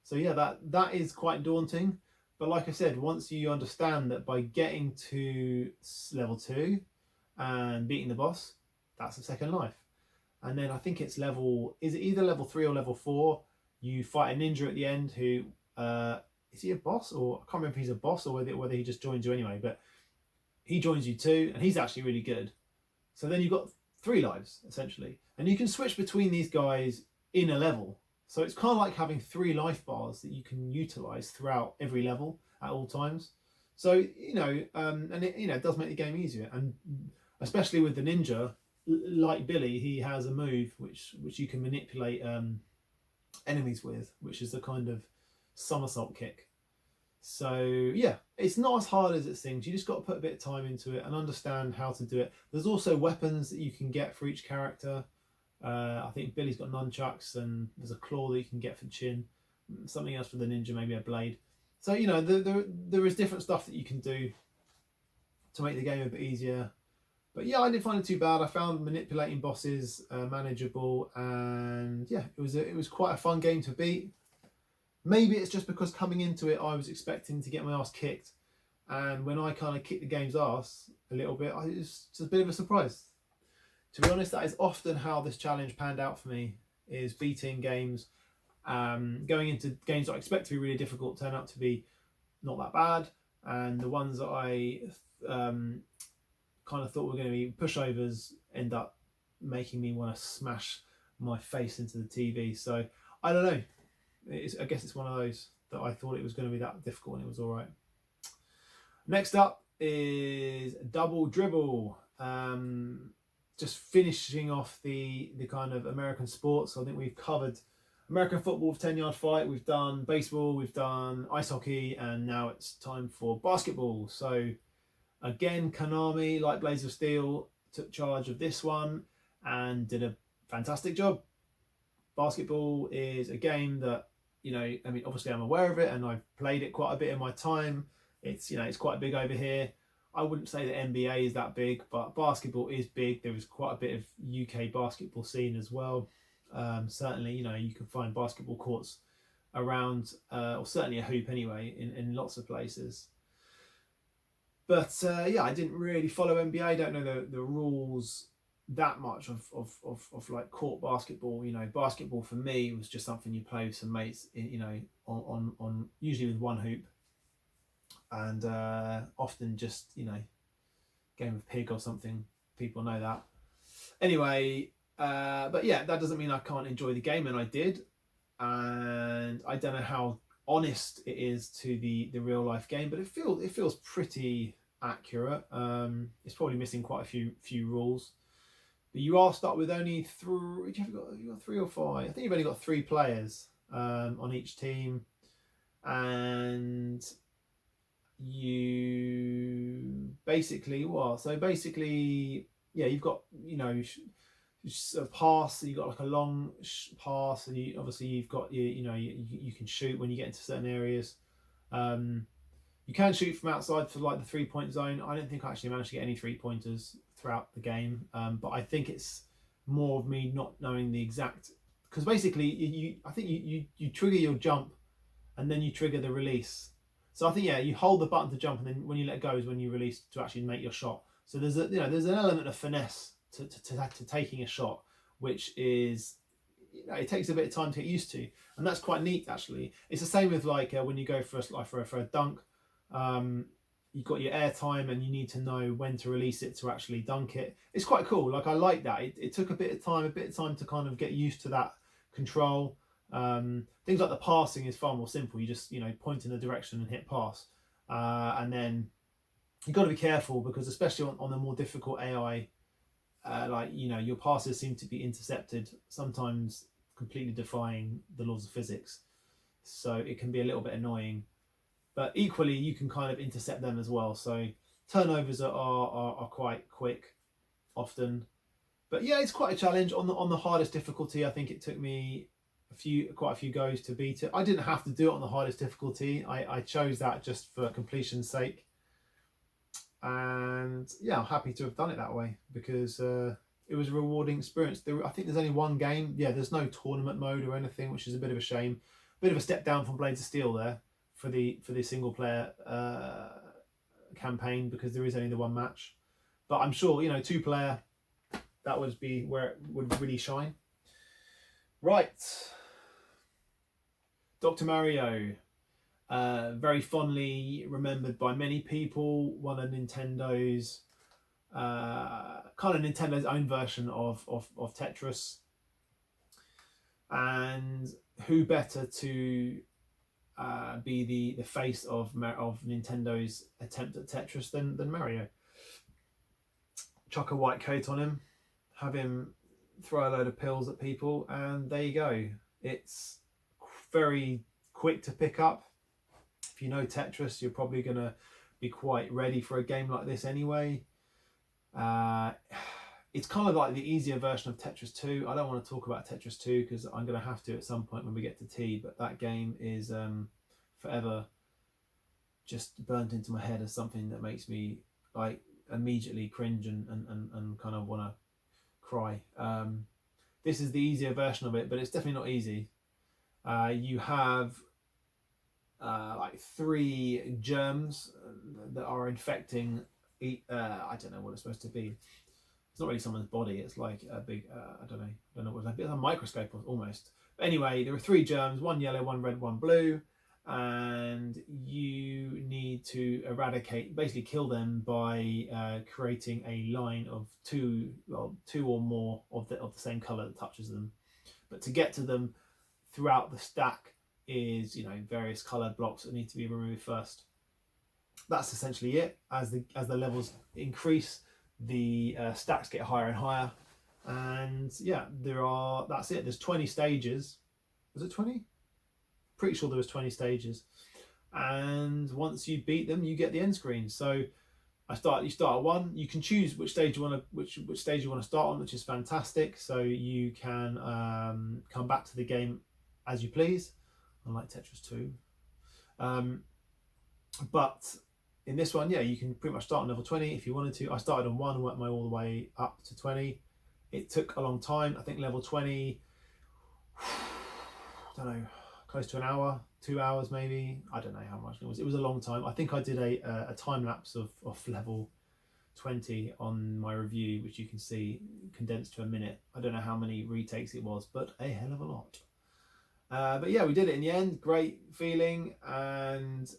So yeah, that is quite daunting. But like I said, once you understand that by getting to level 2 and beating the boss, that's a second life. And then I think it's is it either level 3 or level 4? You fight a ninja at the end who, is he a boss? Or I can't remember if he's a boss or whether he just joins you anyway. But he joins you too, and he's actually really good. So then you've got 3 lives, essentially. And you can switch between these guys in a level. So it's kind of like having 3 life bars that you can utilize throughout every level at all times. So, and it does make the game easier. And especially with the ninja, like Billy, he has a move which you can manipulate enemies with, which is the kind of somersault kick. So yeah, it's not as hard as it seems. You just got to put a bit of time into it and understand how to do it. There's also weapons that you can get for each character. I think Billy's got nunchucks, and there's a claw that you can get for the chin. Something else for the ninja, maybe a blade. So there is different stuff that you can do to make the game a bit easier. But yeah, I didn't find it too bad. I found manipulating bosses manageable, and yeah, it was quite a fun game to beat. Maybe it's just because coming into it, I was expecting to get my ass kicked, and when I kind of kicked the game's ass a little bit, it was just a bit of a surprise. To be honest, that is often how this challenge panned out for me, is beating games. Going into games that I expect to be really difficult turn out to be not that bad, and the ones that I kind of thought were going to be pushovers end up making me want to smash my face into the TV. So I don't know. I guess it's one of those that I thought it was going to be that difficult, and it was all right. Next up is Double Dribble. Just finishing off the kind of American sports. I think we've covered American football, 10-yard fight. We've done baseball. We've done ice hockey, and now it's time for basketball. So again, Konami, like Blades of Steel, took charge of this one and did a fantastic job. Basketball is a game that, obviously I'm aware of it, and I've played it quite a bit in my time. It's quite big over here. I wouldn't say that NBA is that big, but basketball is big. There is quite a bit of UK basketball scene as well. Certainly, you can find basketball courts around, or certainly a hoop anyway, in lots of places. But yeah, I didn't really follow NBA. I don't know the rules that much of like court basketball. Basketball for me was just something you play with some mates, on usually with one hoop. And often just, game of pig or something. People know that. Anyway, but yeah, that doesn't mean I can't enjoy the game, and I did. And I don't know how honest it is to the real life game, but it feels pretty accurate. It's probably missing quite a few rules. But you are stuck with only 3. You've got 3 or 5. I think you've only got 3 players on each team, and you basically yeah, you've got a pass, so you've got like a long pass, and you've got you can shoot when you get into certain areas. You can shoot from outside for like the 3-point zone. I don't think I actually managed to get any 3-pointers throughout the game, but I think it's more of me not knowing the exact, because basically I think you trigger your jump, and then you trigger the release. So I think, yeah, you hold the button to jump, and then when you let go is when you release to actually make your shot. So there's an element of finesse to taking a shot, which is, it takes a bit of time to get used to, and that's quite neat actually. It's the same with like when you go for a dunk. You've got your air time, and you need to know when to release it to actually dunk it. It's quite cool. Like, I like that. It took a bit of time to kind of get used to that control. Things like the passing is far more simple. You just point in the direction and hit pass, and then you've got to be careful, because especially on the more difficult AI, your passes seem to be intercepted. Sometimes completely defying the laws of physics. So it can be a little bit annoying, but equally you can kind of intercept them as well. So turnovers are quite quick often. But yeah, it's quite a challenge. On the hardest difficulty, I think it took me quite a few goes to beat it. I didn't have to do it on the hardest difficulty. I chose that just for completion's sake. And yeah, I'm happy to have done it that way because it was a rewarding experience. I think there's only one game. Yeah, there's no tournament mode or anything, which is a bit of a shame. Bit of a step down from Blades of Steel there for the single player campaign, because there is only the one match. But I'm sure, you know, 2-player, that would be where it would really shine. Right. Dr. Mario. Very fondly remembered by many people. One of Nintendo's Nintendo's own version of Tetris. And who better to be the face of Nintendo's attempt at Tetris than Mario? Chuck a white coat on him, have him throw a load of pills at people, and there you go. It's very quick to pick up. If you know Tetris, you're probably going to be quite ready for a game like this anyway. It's kind of like the easier version of Tetris 2. I don't want to talk about Tetris 2 because I'm going to have to at some point when we get to T, but that game is forever just burnt into my head as something that makes me like immediately cringe and kind of want to cry. This is the easier version of it, but it's definitely not easy. You have like 3 germs that are infecting I don't know what it's supposed to be. It's not really someone's body, it's like a big I don't know what it's like, a microscope almost. But anyway, there are 3 germs, 1 yellow, 1 red, 1 blue, and you need to eradicate, basically kill them by creating a line of 2 or more of the same color that touches them. But to get to them throughout the stack is, you know, various colored blocks that need to be removed first. That's essentially it. As the levels increase, the stacks get higher and higher, and yeah, that's it. There's 20 stages. Was it 20? Pretty sure there was 20 stages, and once you beat them, you get the end screen. So you start at 1. You can choose which stage you want to which stage you want to start on, which is fantastic. So you can come back to the game as you please, unlike Tetris 2. But in this one, yeah, you can pretty much start on level 20 if you wanted to. I started on 1 and worked my all the way up to 20. It took a long time. I think level 20, I don't know, close to an hour, 2 hours maybe. I don't know how much it was. It was a long time. I think I did a time lapse of level 20 on my review, which you can see condensed to a minute. I don't know how many retakes it was, but a hell of a lot. But yeah, we did it in the end. Great feeling, and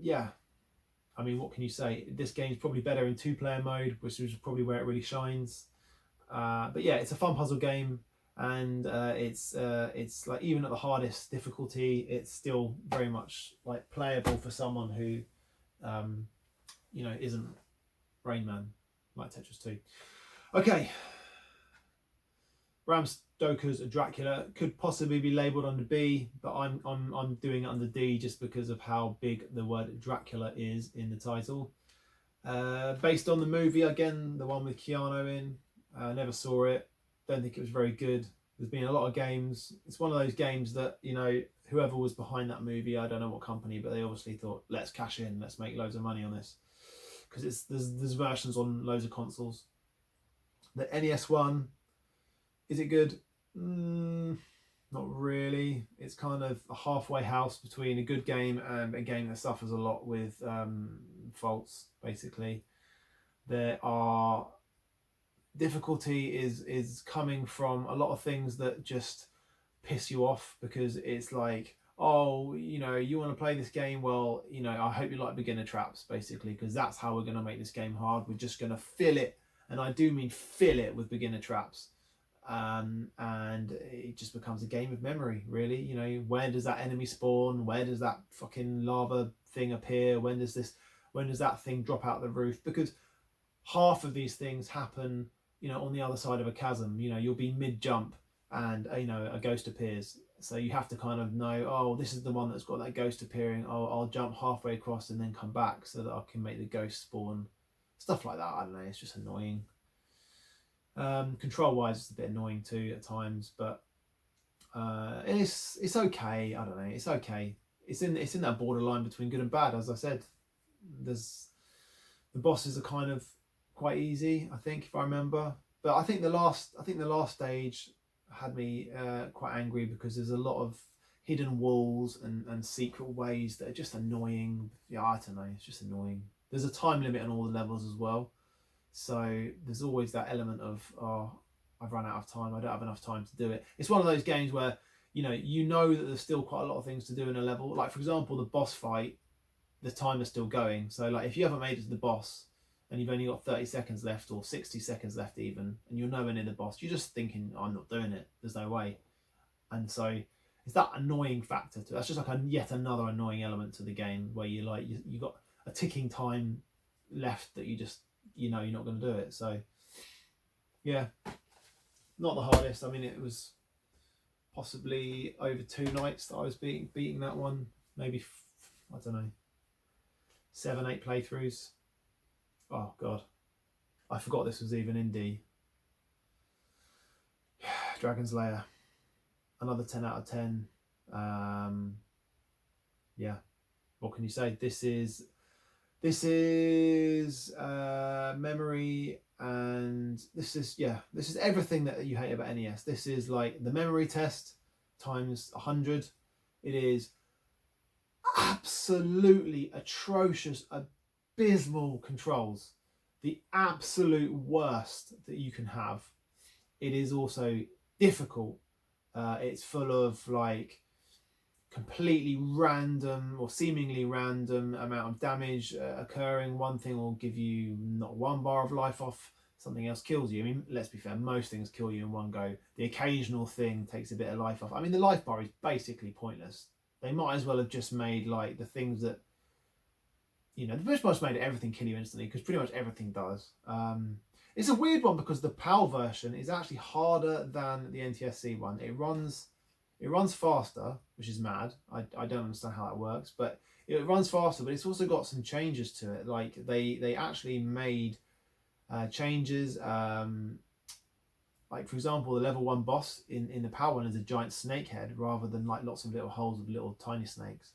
yeah, I mean, what can you say? This game's probably better in 2-player mode, which is probably where it really shines. But yeah, it's a fun puzzle game, and it's like, even at the hardest difficulty, it's still very much like playable for someone who you know, isn't Rain Man like Tetris 2. Okay, Bram Stoker's Dracula could possibly be labelled under B, but I'm doing it under D just because of how big the word Dracula is in the title. Based on the movie, again, the one with Keanu in. Never saw it. Don't think it was very good. There's been a lot of games. It's one of those games that, you know, whoever was behind that movie, I don't know what company, but they obviously thought, let's cash in, let's make loads of money on this, because there's versions on loads of consoles. The NES one, is it good? Not really. It's kind of a halfway house between a good game and a game that suffers a lot with faults, basically. There are difficulty is coming from a lot of things that just piss you off, because it's like, oh, you know, you want to play this game, well, you know, I hope you like beginner traps, basically, because that's how we're going to make this game hard. We're just going to fill it, and I do mean fill it, with beginner traps. And it just becomes a game of memory, really. You know, where does that enemy spawn? Where does that fucking lava thing appear? When does that thing drop out the roof? Because half of these things happen, you know, on the other side of a chasm. You know, you'll be mid-jump and you know, a ghost appears. So you have to kind of know, oh, this is the one that's got that ghost appearing. Oh, I'll jump halfway across and then come back so that I can make the ghost spawn. Stuff like that. I don't know. It's just annoying. Control wise, it's a bit annoying too at times, but it's okay. I don't know. It's okay. It's in that borderline between good and bad. As I said, the bosses are kind of quite easy, I think, if I remember. But I think the last stage had me quite angry because there's a lot of hidden walls and secret ways that are just annoying. Yeah, I don't know. It's just annoying. There's a time limit on all the levels as well, so there's always that element of, oh, I've run out of time. I don't have enough time to do it. It's one of those games where you know that there's still quite a lot of things to do in a level. Like for example, the boss fight, the timer's still going. So like if you haven't made it to the boss and you've only got 30 seconds left or 60 seconds left even, and you're nowhere near the boss, you're just thinking, I'm not doing it. There's no way. And so it's that annoying factor to it. That's just like yet another annoying element to the game where you got a ticking time left that you just, you're not going to do it. So yeah, not the hardest. I mean, it was possibly over 2 nights that I was beating that one. Maybe, I don't know, 7, 8 playthroughs. Oh god, I forgot this was even indie. Dragon's Lair, another 10 out of 10. Yeah, what can you say? This is memory, and this is everything that you hate about NES. This is like the memory test times 100. It is absolutely atrocious, abysmal controls, the absolute worst that you can have. It is also difficult. It's full of like completely random or seemingly random amount of damage occurring. One thing will give you not 1 bar of life off, something else kills you. I mean, let's be fair, most things kill you in one go. The occasional thing takes a bit of life off. I mean, the life bar is basically pointless. They might as well have just made like the things that, they pretty much made everything kill you instantly, because pretty much everything does. It's a weird one because the PAL version is actually harder than the NTSC one. It runs faster, which is mad. I don't understand how that works, but it runs faster, but it's also got some changes to it. Like they actually made changes. Like for example, the level 1 boss in the PAL one is a giant snake head rather than like lots of little holes with little tiny snakes.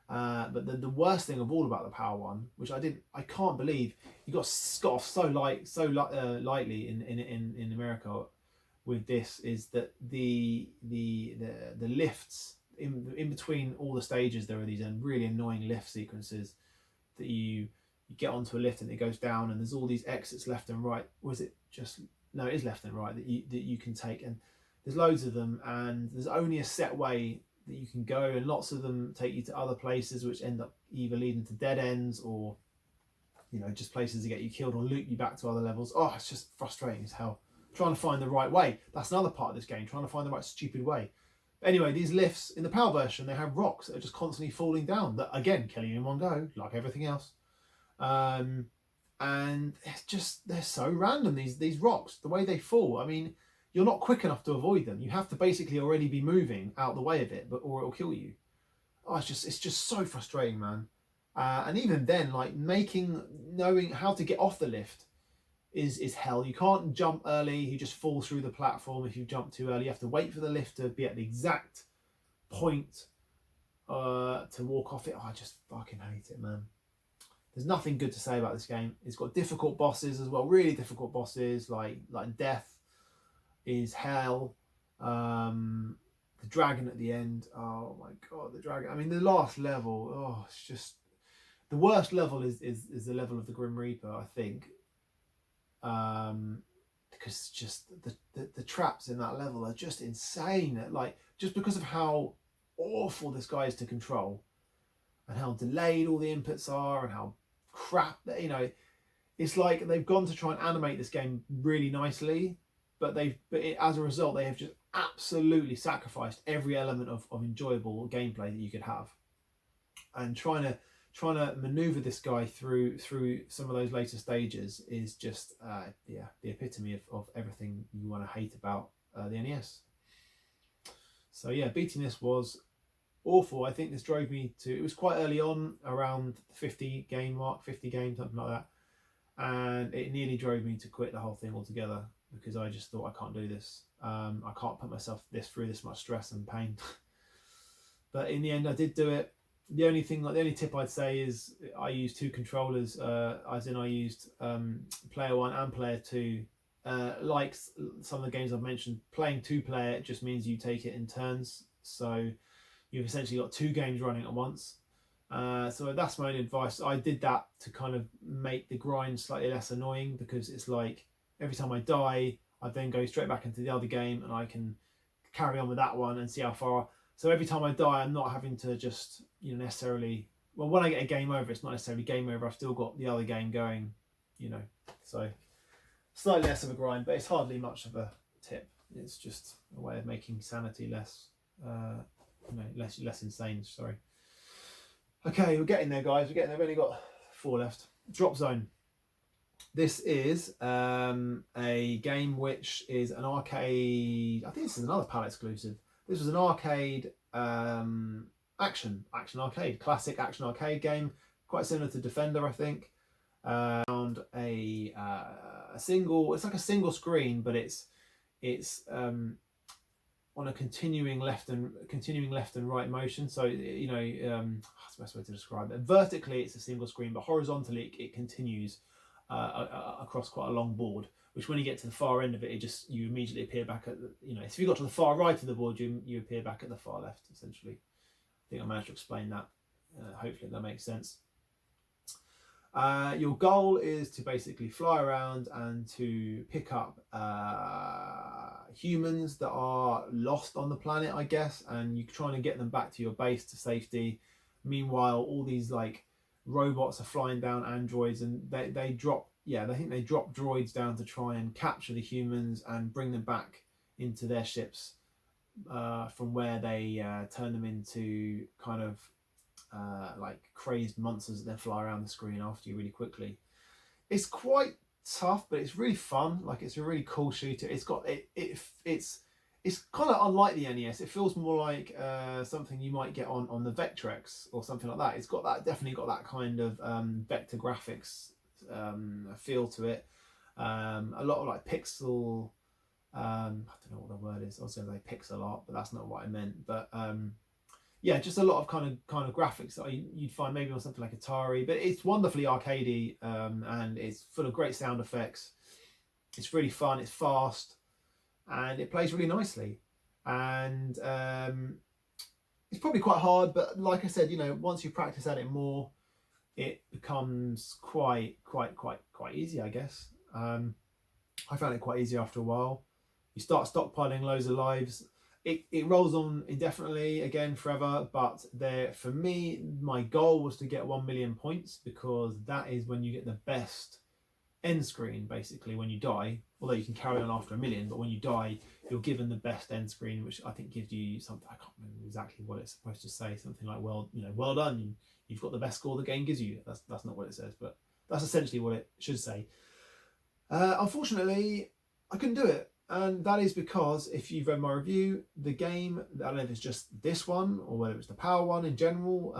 But the worst thing of all about the PAL one, which I can't believe you got off so lightly in America with this, is that the lifts in between all the stages, there are these really annoying lift sequences that you get onto a lift and it goes down, and there's all these exits left and right. Was it just, no, it is left and right that you can take, and there's loads of them, and there's only a set way that you can go, and lots of them take you to other places which end up either leading to dead ends or just places to get you killed or loop you back to other levels. Oh, it's just frustrating as hell trying to find the right way. That's another part of this game, trying to find the right stupid way. But anyway, these lifts in the PAL version, they have rocks that are just constantly falling down that again kill you in one go, like everything else. And it's just, they're so random, these rocks, the way they fall. I mean, you're not quick enough to avoid them. You have to basically already be moving out the way of it, or it'll kill you. Oh, it's just so frustrating, man. And even then, like knowing how to get off the lift is hell. You can't jump early. You just fall through the platform if you jump too early. You have to wait for the lift to be at the exact point to walk off it. Oh, I just fucking hate it, man. There's nothing good to say about this game. It's got difficult bosses as well, really difficult bosses, like death is hell. The dragon at the end, oh my god, the dragon. I mean, the last level, oh, it's just, the worst level is the level of the Grim Reaper, I think. Because just the traps in that level are just insane. Like, just because of how awful this guy is to control, and how delayed all the inputs are, and how crap that, it's like they've gone to try and animate this game really nicely, but as a result, they have just absolutely sacrificed every element of enjoyable gameplay that you could have. And trying to maneuver this guy through some of those later stages is just the epitome of everything you want to hate about the NES. So yeah, beating this was awful. I think this drove me to, it was quite early on, around the 50 game mark, 50 games, something like that, and it nearly drove me to quit the whole thing altogether, because I just thought, I can't do this. I can't put myself through this much stress and pain. But in the end I did do it. The only tip I'd say is I used 2 controllers, as in I used player 1 and player 2. Like some of the games I've mentioned, playing 2-player just means you take it in turns, so you've essentially got 2 games running at once. So that's my own advice. I did that to kind of make the grind slightly less annoying, because it's like every time I die, I then go straight back into the other game and I can carry on with that one and see how far. So every time I die, I'm not having to just, necessarily, well, when I get a game over, it's not necessarily game over. I've still got the other game going, so slightly less of a grind, but it's hardly much of a tip. It's just a way of making sanity less, less insane. Sorry. Okay, we're getting there, guys. We're getting there. We've only got 4 left. Drop Zone. This is a game which is an arcade. I think this is another PAL exclusive. This was an arcade action arcade, classic action arcade game, quite similar to Defender, I think. Found a single. It's like a single screen, but it's on a continuing left and right motion. So that's the best way to describe it. Vertically, it's a single screen, but horizontally, it continues across quite a long board. Which, when you get to the far end of it, you immediately appear back at the, if you got to the far right of the board, you appear back at the far left. Essentially, I think I managed to explain that. Hopefully, that makes sense. Your goal is to basically fly around and to pick up humans that are lost on the planet, I guess, and you're trying to get them back to your base to safety. Meanwhile, all these like robots are flying down, androids, and they drop. Yeah, I think they drop droids down to try and capture the humans and bring them back into their ships, from where they turn them into kind of like crazed monsters that then fly around the screen after you really quickly. It's quite tough, but it's really fun. Like, it's a really cool shooter. It's got it's kind of unlike the NES. It feels more like something you might get on the Vectrex or something like that. It's got that, definitely got that kind of vector graphics feel to it. A lot of like pixel, I don't know what the word is. I was going to say pixel art, but that's not what I meant. But yeah, just a lot of kind of graphics that you'd find maybe on something like Atari, but it's wonderfully arcadey, and it's full of great sound effects. It's really fun. It's fast, and it plays really nicely. And it's probably quite hard, but like I said, once you practice at it more, it becomes quite easy, I guess. I found it quite easy after a while. You start stockpiling loads of lives. It rolls on indefinitely, again, forever, but for me, my goal was to get 1 million points, because that is when you get the best end screen, basically, when you die. Although you can carry on after 1 million, but when you die, you're given the best end screen, which I think gives you something, I can't remember exactly what it's supposed to say, something like, well done, you've got the best score the game gives you. That's not what it says, but that's essentially what it should say. Unfortunately, I couldn't do it. And that is because, if you've read my review, the game, I don't know if it's just this one or whether it's the Power one in general,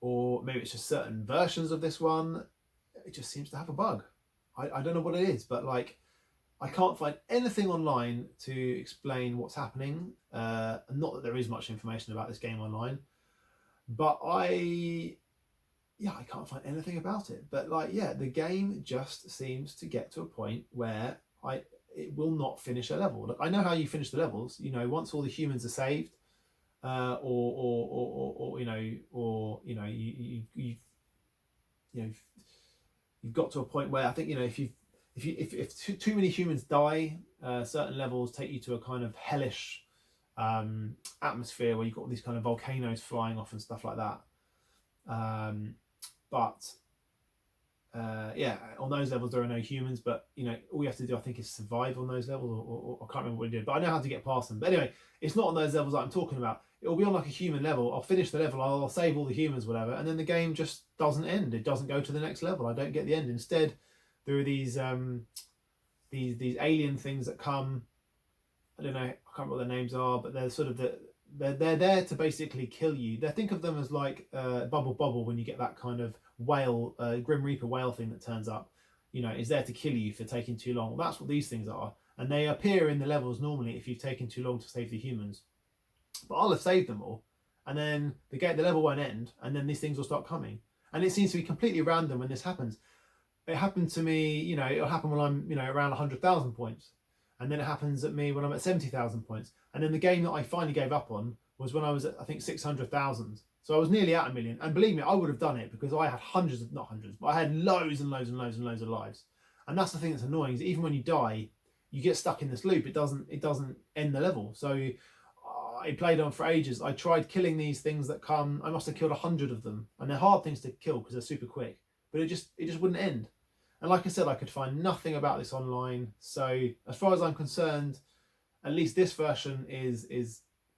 or maybe it's just certain versions of this one, it just seems to have a bug. I don't know what it is, but like, I can't find anything online to explain what's happening. Not that there is much information about this game online, but I can't find anything about it. But the game just seems to get to a point where it will not finish a level. Look, I know how you finish the levels. Once all the humans are saved, you've got to a point where I think if too many humans die, certain levels take you to a kind of hellish atmosphere where you've got all these kind of volcanoes flying off and stuff like that. On those levels there are no humans, but all you have to do, I think, is survive on those levels, or I can't remember what you did, but I know how to get past them. But anyway, it's not on those levels that I'm talking about. It'll be on like a human level. I'll finish the level, I'll save all the humans, whatever, and then the game just doesn't end. It doesn't go to the next level. I don't get the end. Instead, there are these alien things that come. I don't know, I can't remember what their names are, but they're sort of they're there to basically kill you. They think of them as like Bubble when you get that kind of whale, Grim Reaper whale thing that turns up, you know, is there to kill you for taking too long. Well, that's what these things are, and they appear in the levels normally if you've taken too long to save the humans. But I'll have saved them all, and then the level won't end, and then these things will start coming. And it seems to be completely random when this happens. It happened to me, you know, it'll happen when I'm, you know, around 100,000 points. And then it happens at me when I'm at 70,000 points. And then the game that I finally gave up on was when I was at, I think, 600,000. So I was nearly at 1 million. And believe me, I would have done it because I had not hundreds, but I had loads and loads and loads and loads of lives. And that's the thing that's annoying, is even when you die, you get stuck in this loop. It doesn't end the level. So I played on for ages. I tried killing these things that come. I must have killed 100 of them. And they're hard things to kill because they're super quick. But it just wouldn't end. And like I said, I could find nothing about this online. So as far as I'm concerned, at least this version is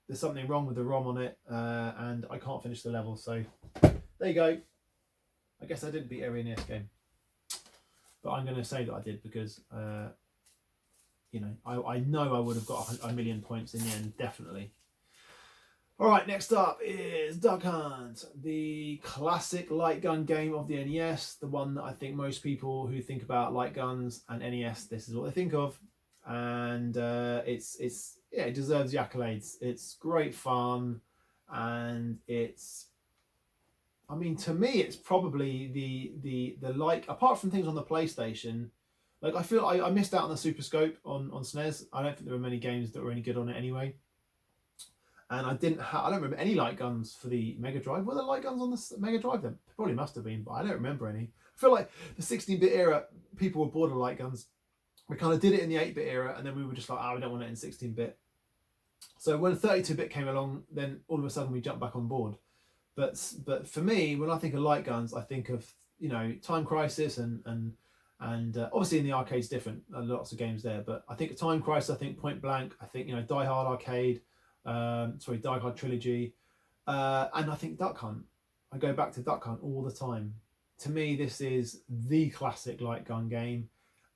there's something wrong with the ROM on it, and I can't finish the level. So there you go. I guess I didn't beat every NES game, but I'm going to say that I did because you know, I know I would have got 1 million points in the end, definitely. All right, next up is Duck Hunt, the classic light gun game of the NES, the one that I think most people who think about light guns and NES, this is what they think of. And it's yeah, it deserves the accolades. It's great fun, and it's, I mean, to me, it's probably the like, apart from things on the PlayStation, like I feel I missed out on the Super Scope on SNES. I don't think there were many games that were any good on it anyway. And I don't remember any light guns for the Mega Drive. Were there light guns on the Mega Drive? There probably must have been, but I don't remember any. I feel like the 16-bit era, people were bored of light guns. We kind of did it in the 8-bit era, and then we were just like, we don't want it in 16-bit. So when 32-bit came along, then all of a sudden we jumped back on board. But for me, when I think of light guns, I think of, you know, Time Crisis and obviously in the arcade's different. Lots of games there, but I think of Time Crisis. I think Point Blank. I think, you know, Die Hard Arcade. Die Hard Trilogy, and I think Duck Hunt. I go back to Duck Hunt all the time. To me, this is the classic light gun game,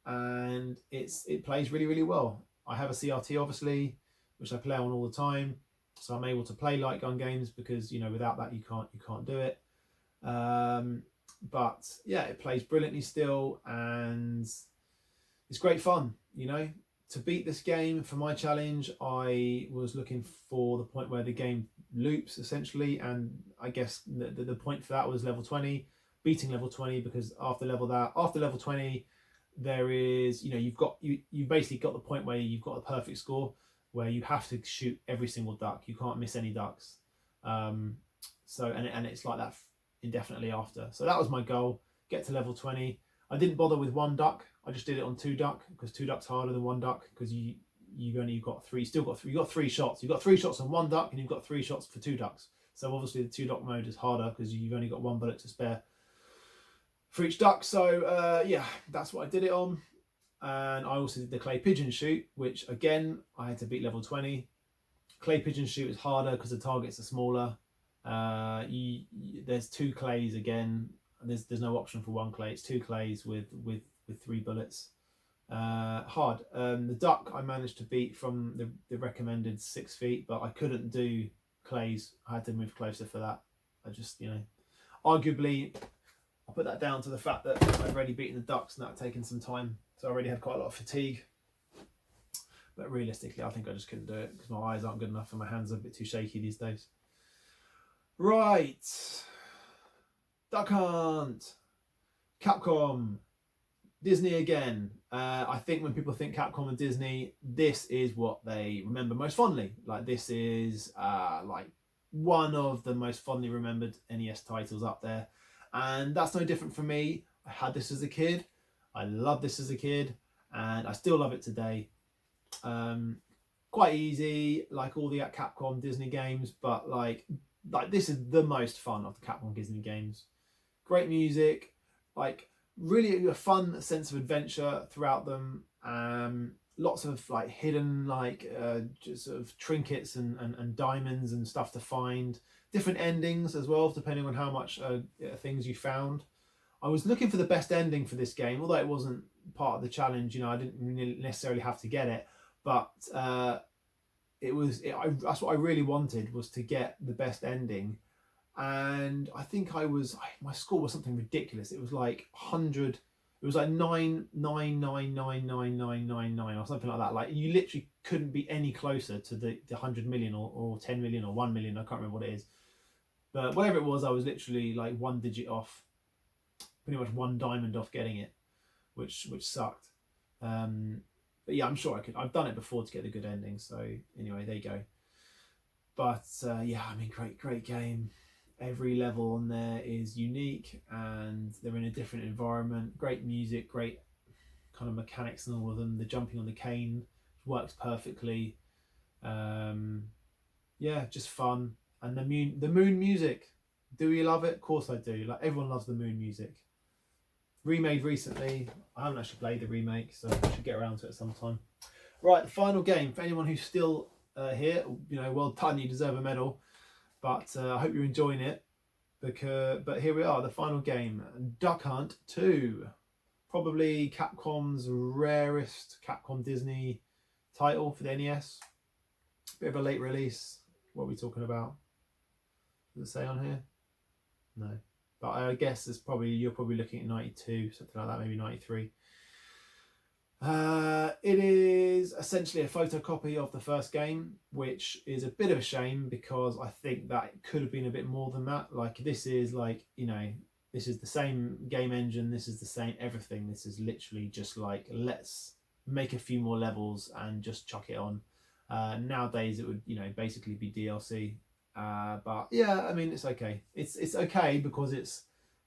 and it plays really, really well. I have a CRT, obviously, which I play on all the time, so I'm able to play light gun games because, you know, without that you can't do it. But yeah, it plays brilliantly still, and it's great fun, you know. To beat this game for my challenge, I was looking for the point where the game loops, essentially, and I guess the point for that was level 20, beating level 20, because after level 20, there is, you know, you've basically got the point where you've got a perfect score, where you have to shoot every single duck. You can't miss any ducks. So it's like that indefinitely after. So that was my goal: get to level 20. I didn't bother with 1 duck. I just did it on 2 duck, because 2 ducks harder than 1 duck, because you've got 3 shots. You've got 3 shots on 1 duck, and you've got 3 shots for 2 ducks. So obviously the 2 duck mode is harder because you've only got 1 bullet to spare for each duck. So yeah, that's what I did it on. And I also did the clay pigeon shoot, which again I had to beat level 20. Clay pigeon shoot is harder because the targets are smaller. There's 2 clays again. There's no option for 1 clay. It's 2 clays with 3 bullets. Hard. The duck I managed to beat from the recommended 6 feet, but I couldn't do clays. I had to move closer for that. I just, you know, arguably I put that down to the fact that I've already beaten the ducks and that had taken some time, so I already had quite a lot of fatigue. But realistically, I think I just couldn't do it because my eyes aren't good enough and my hands are a bit too shaky these days. Right. Duck Hunt, Capcom, Disney again. I think when people think Capcom and Disney, this is what they remember most fondly. Like, this is like one of the most fondly remembered NES titles up there, and that's no different for me. I had this as a kid. I loved this as a kid, and I still love it today. Quite easy, like all the Capcom Disney games, but like this is the most fun of the Capcom Disney games. Great music, like really a fun sense of adventure throughout them. Lots of like hidden like just sort of trinkets and diamonds and stuff to find. Different endings as well, depending on how much things you found. I was looking for the best ending for this game, although it wasn't part of the challenge. You know, I didn't really necessarily have to get it, but that's what I really wanted, was to get the best ending. And I think my score was something ridiculous. It was like 100. It was like 9999999 or something like that. Like, you literally couldn't be any closer to the 100 million or 10 million or 1 million. I can't remember what it is, but whatever it was, I was literally like one digit off, pretty much one diamond off getting it, which sucked. But yeah, I'm sure I could. I've done it before to get the good ending. So anyway, there you go. But yeah, I mean, great game. Every level on there is unique, and they're in a different environment. Great music, great kind of mechanics in all of them. The jumping on the cane works perfectly. Yeah, just fun. And the moon music. Do you love it? Of course I do. Like, everyone loves the moon music. Remade recently. I haven't actually played the remake, so I should get around to it sometime. Right, the final game. For anyone who's still here, well done. You deserve a medal. But I hope you're enjoying it. But here we are, the final game, Duck Hunt 2. Probably Capcom's rarest Capcom Disney title for the NES. Bit of a late release. What are we talking about? Does it say on here? No. But I guess you're probably looking at 92, something like that, maybe 93. It is essentially a photocopy of the first game, which is a bit of a shame, because I think that it could have been a bit more than that. Like, this is like, this is the same game engine, this is the same everything. This is literally just like, let's make a few more levels and just chuck it on. Nowadays it would, basically be DLC. But yeah, I mean, it's okay. It's okay because it's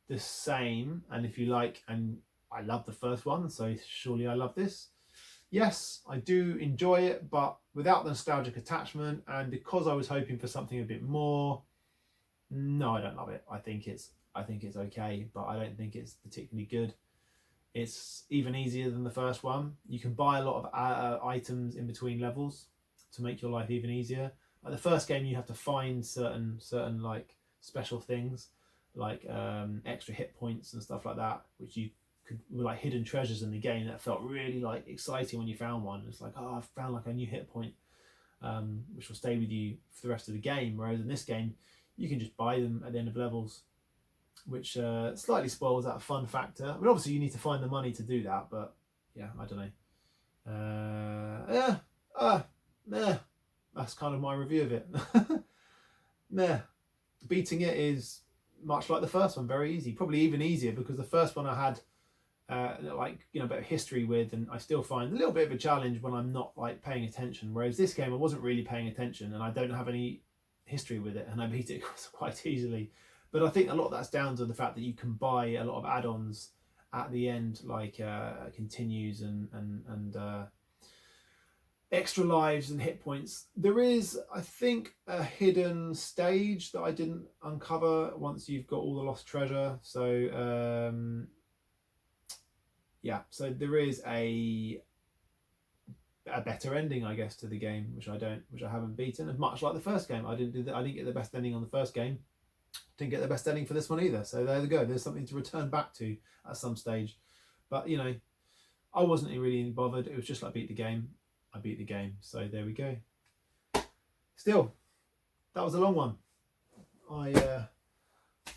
the same, and if you like, and I love the first one, so surely I love this. Yes, I do enjoy it, but without the nostalgic attachment, and because I was hoping for something a bit more, no, I don't love it. I think it's okay, but I don't think it's particularly good. It's even easier than the first one. You can buy a lot of items in between levels to make your life even easier. Like the first game, you have to find certain like special things, like extra hit points and stuff like that, which were like hidden treasures in the game that felt really like exciting when you found one. It's like, oh, I've found like a new hit point, which will stay with you for the rest of the game. Whereas in this game, you can just buy them at the end of levels, which slightly spoils that fun factor. I mean, obviously you need to find the money to do that, but yeah, I don't know. Meh. That's kind of my review of it. Meh. Beating it is much like the first one, very easy. Probably even easier, because the first one I had a bit of history with, and I still find a little bit of a challenge when I'm not like paying attention. Whereas this game, I wasn't really paying attention, and I don't have any history with it, and I beat it quite easily. But I think a lot of that's down to the fact that you can buy a lot of add-ons at the end, like continues and extra lives and hit points. There is, I think, a hidden stage that I didn't uncover once you've got all the lost treasure. So yeah, so there is a better ending, I guess, to the game, which I haven't beaten. And much like the first game, I didn't get the best ending on the first game. Didn't get the best ending for this one either. So there we go. There's something to return back to at some stage. But I wasn't really bothered. It was just like, beat the game. I beat the game. So there we go. Still, that was a long one.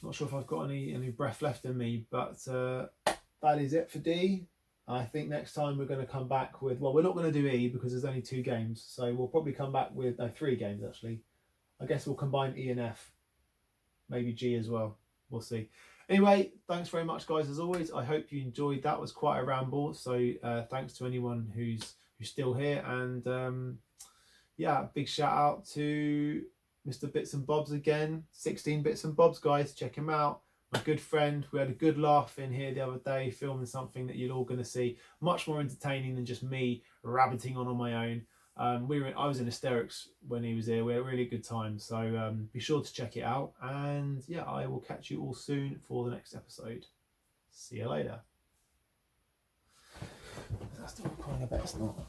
Not sure if I've got any breath left in me, but that is it for D. I think next time we're going to come back with, well, we're not going to do E because there's only 2 games. So we'll probably come back with, 3 games actually. I guess we'll combine E and F. Maybe G as well. We'll see. Anyway, thanks very much, guys, as always. I hope you enjoyed. That was quite a ramble. So thanks to anyone who's still here. And yeah, big shout out to Mr. Bits and Bobs again. 16 Bits and Bobs, guys. Check him out. My good friend. We had a good laugh in here the other day, filming something that you're all going to see. Much more entertaining than just me rabbiting on my own. I was in hysterics when he was here. We had a really good time. So be sure to check it out. And yeah, I will catch you all soon for the next episode. See you later. Is that still recording? I bet it's not.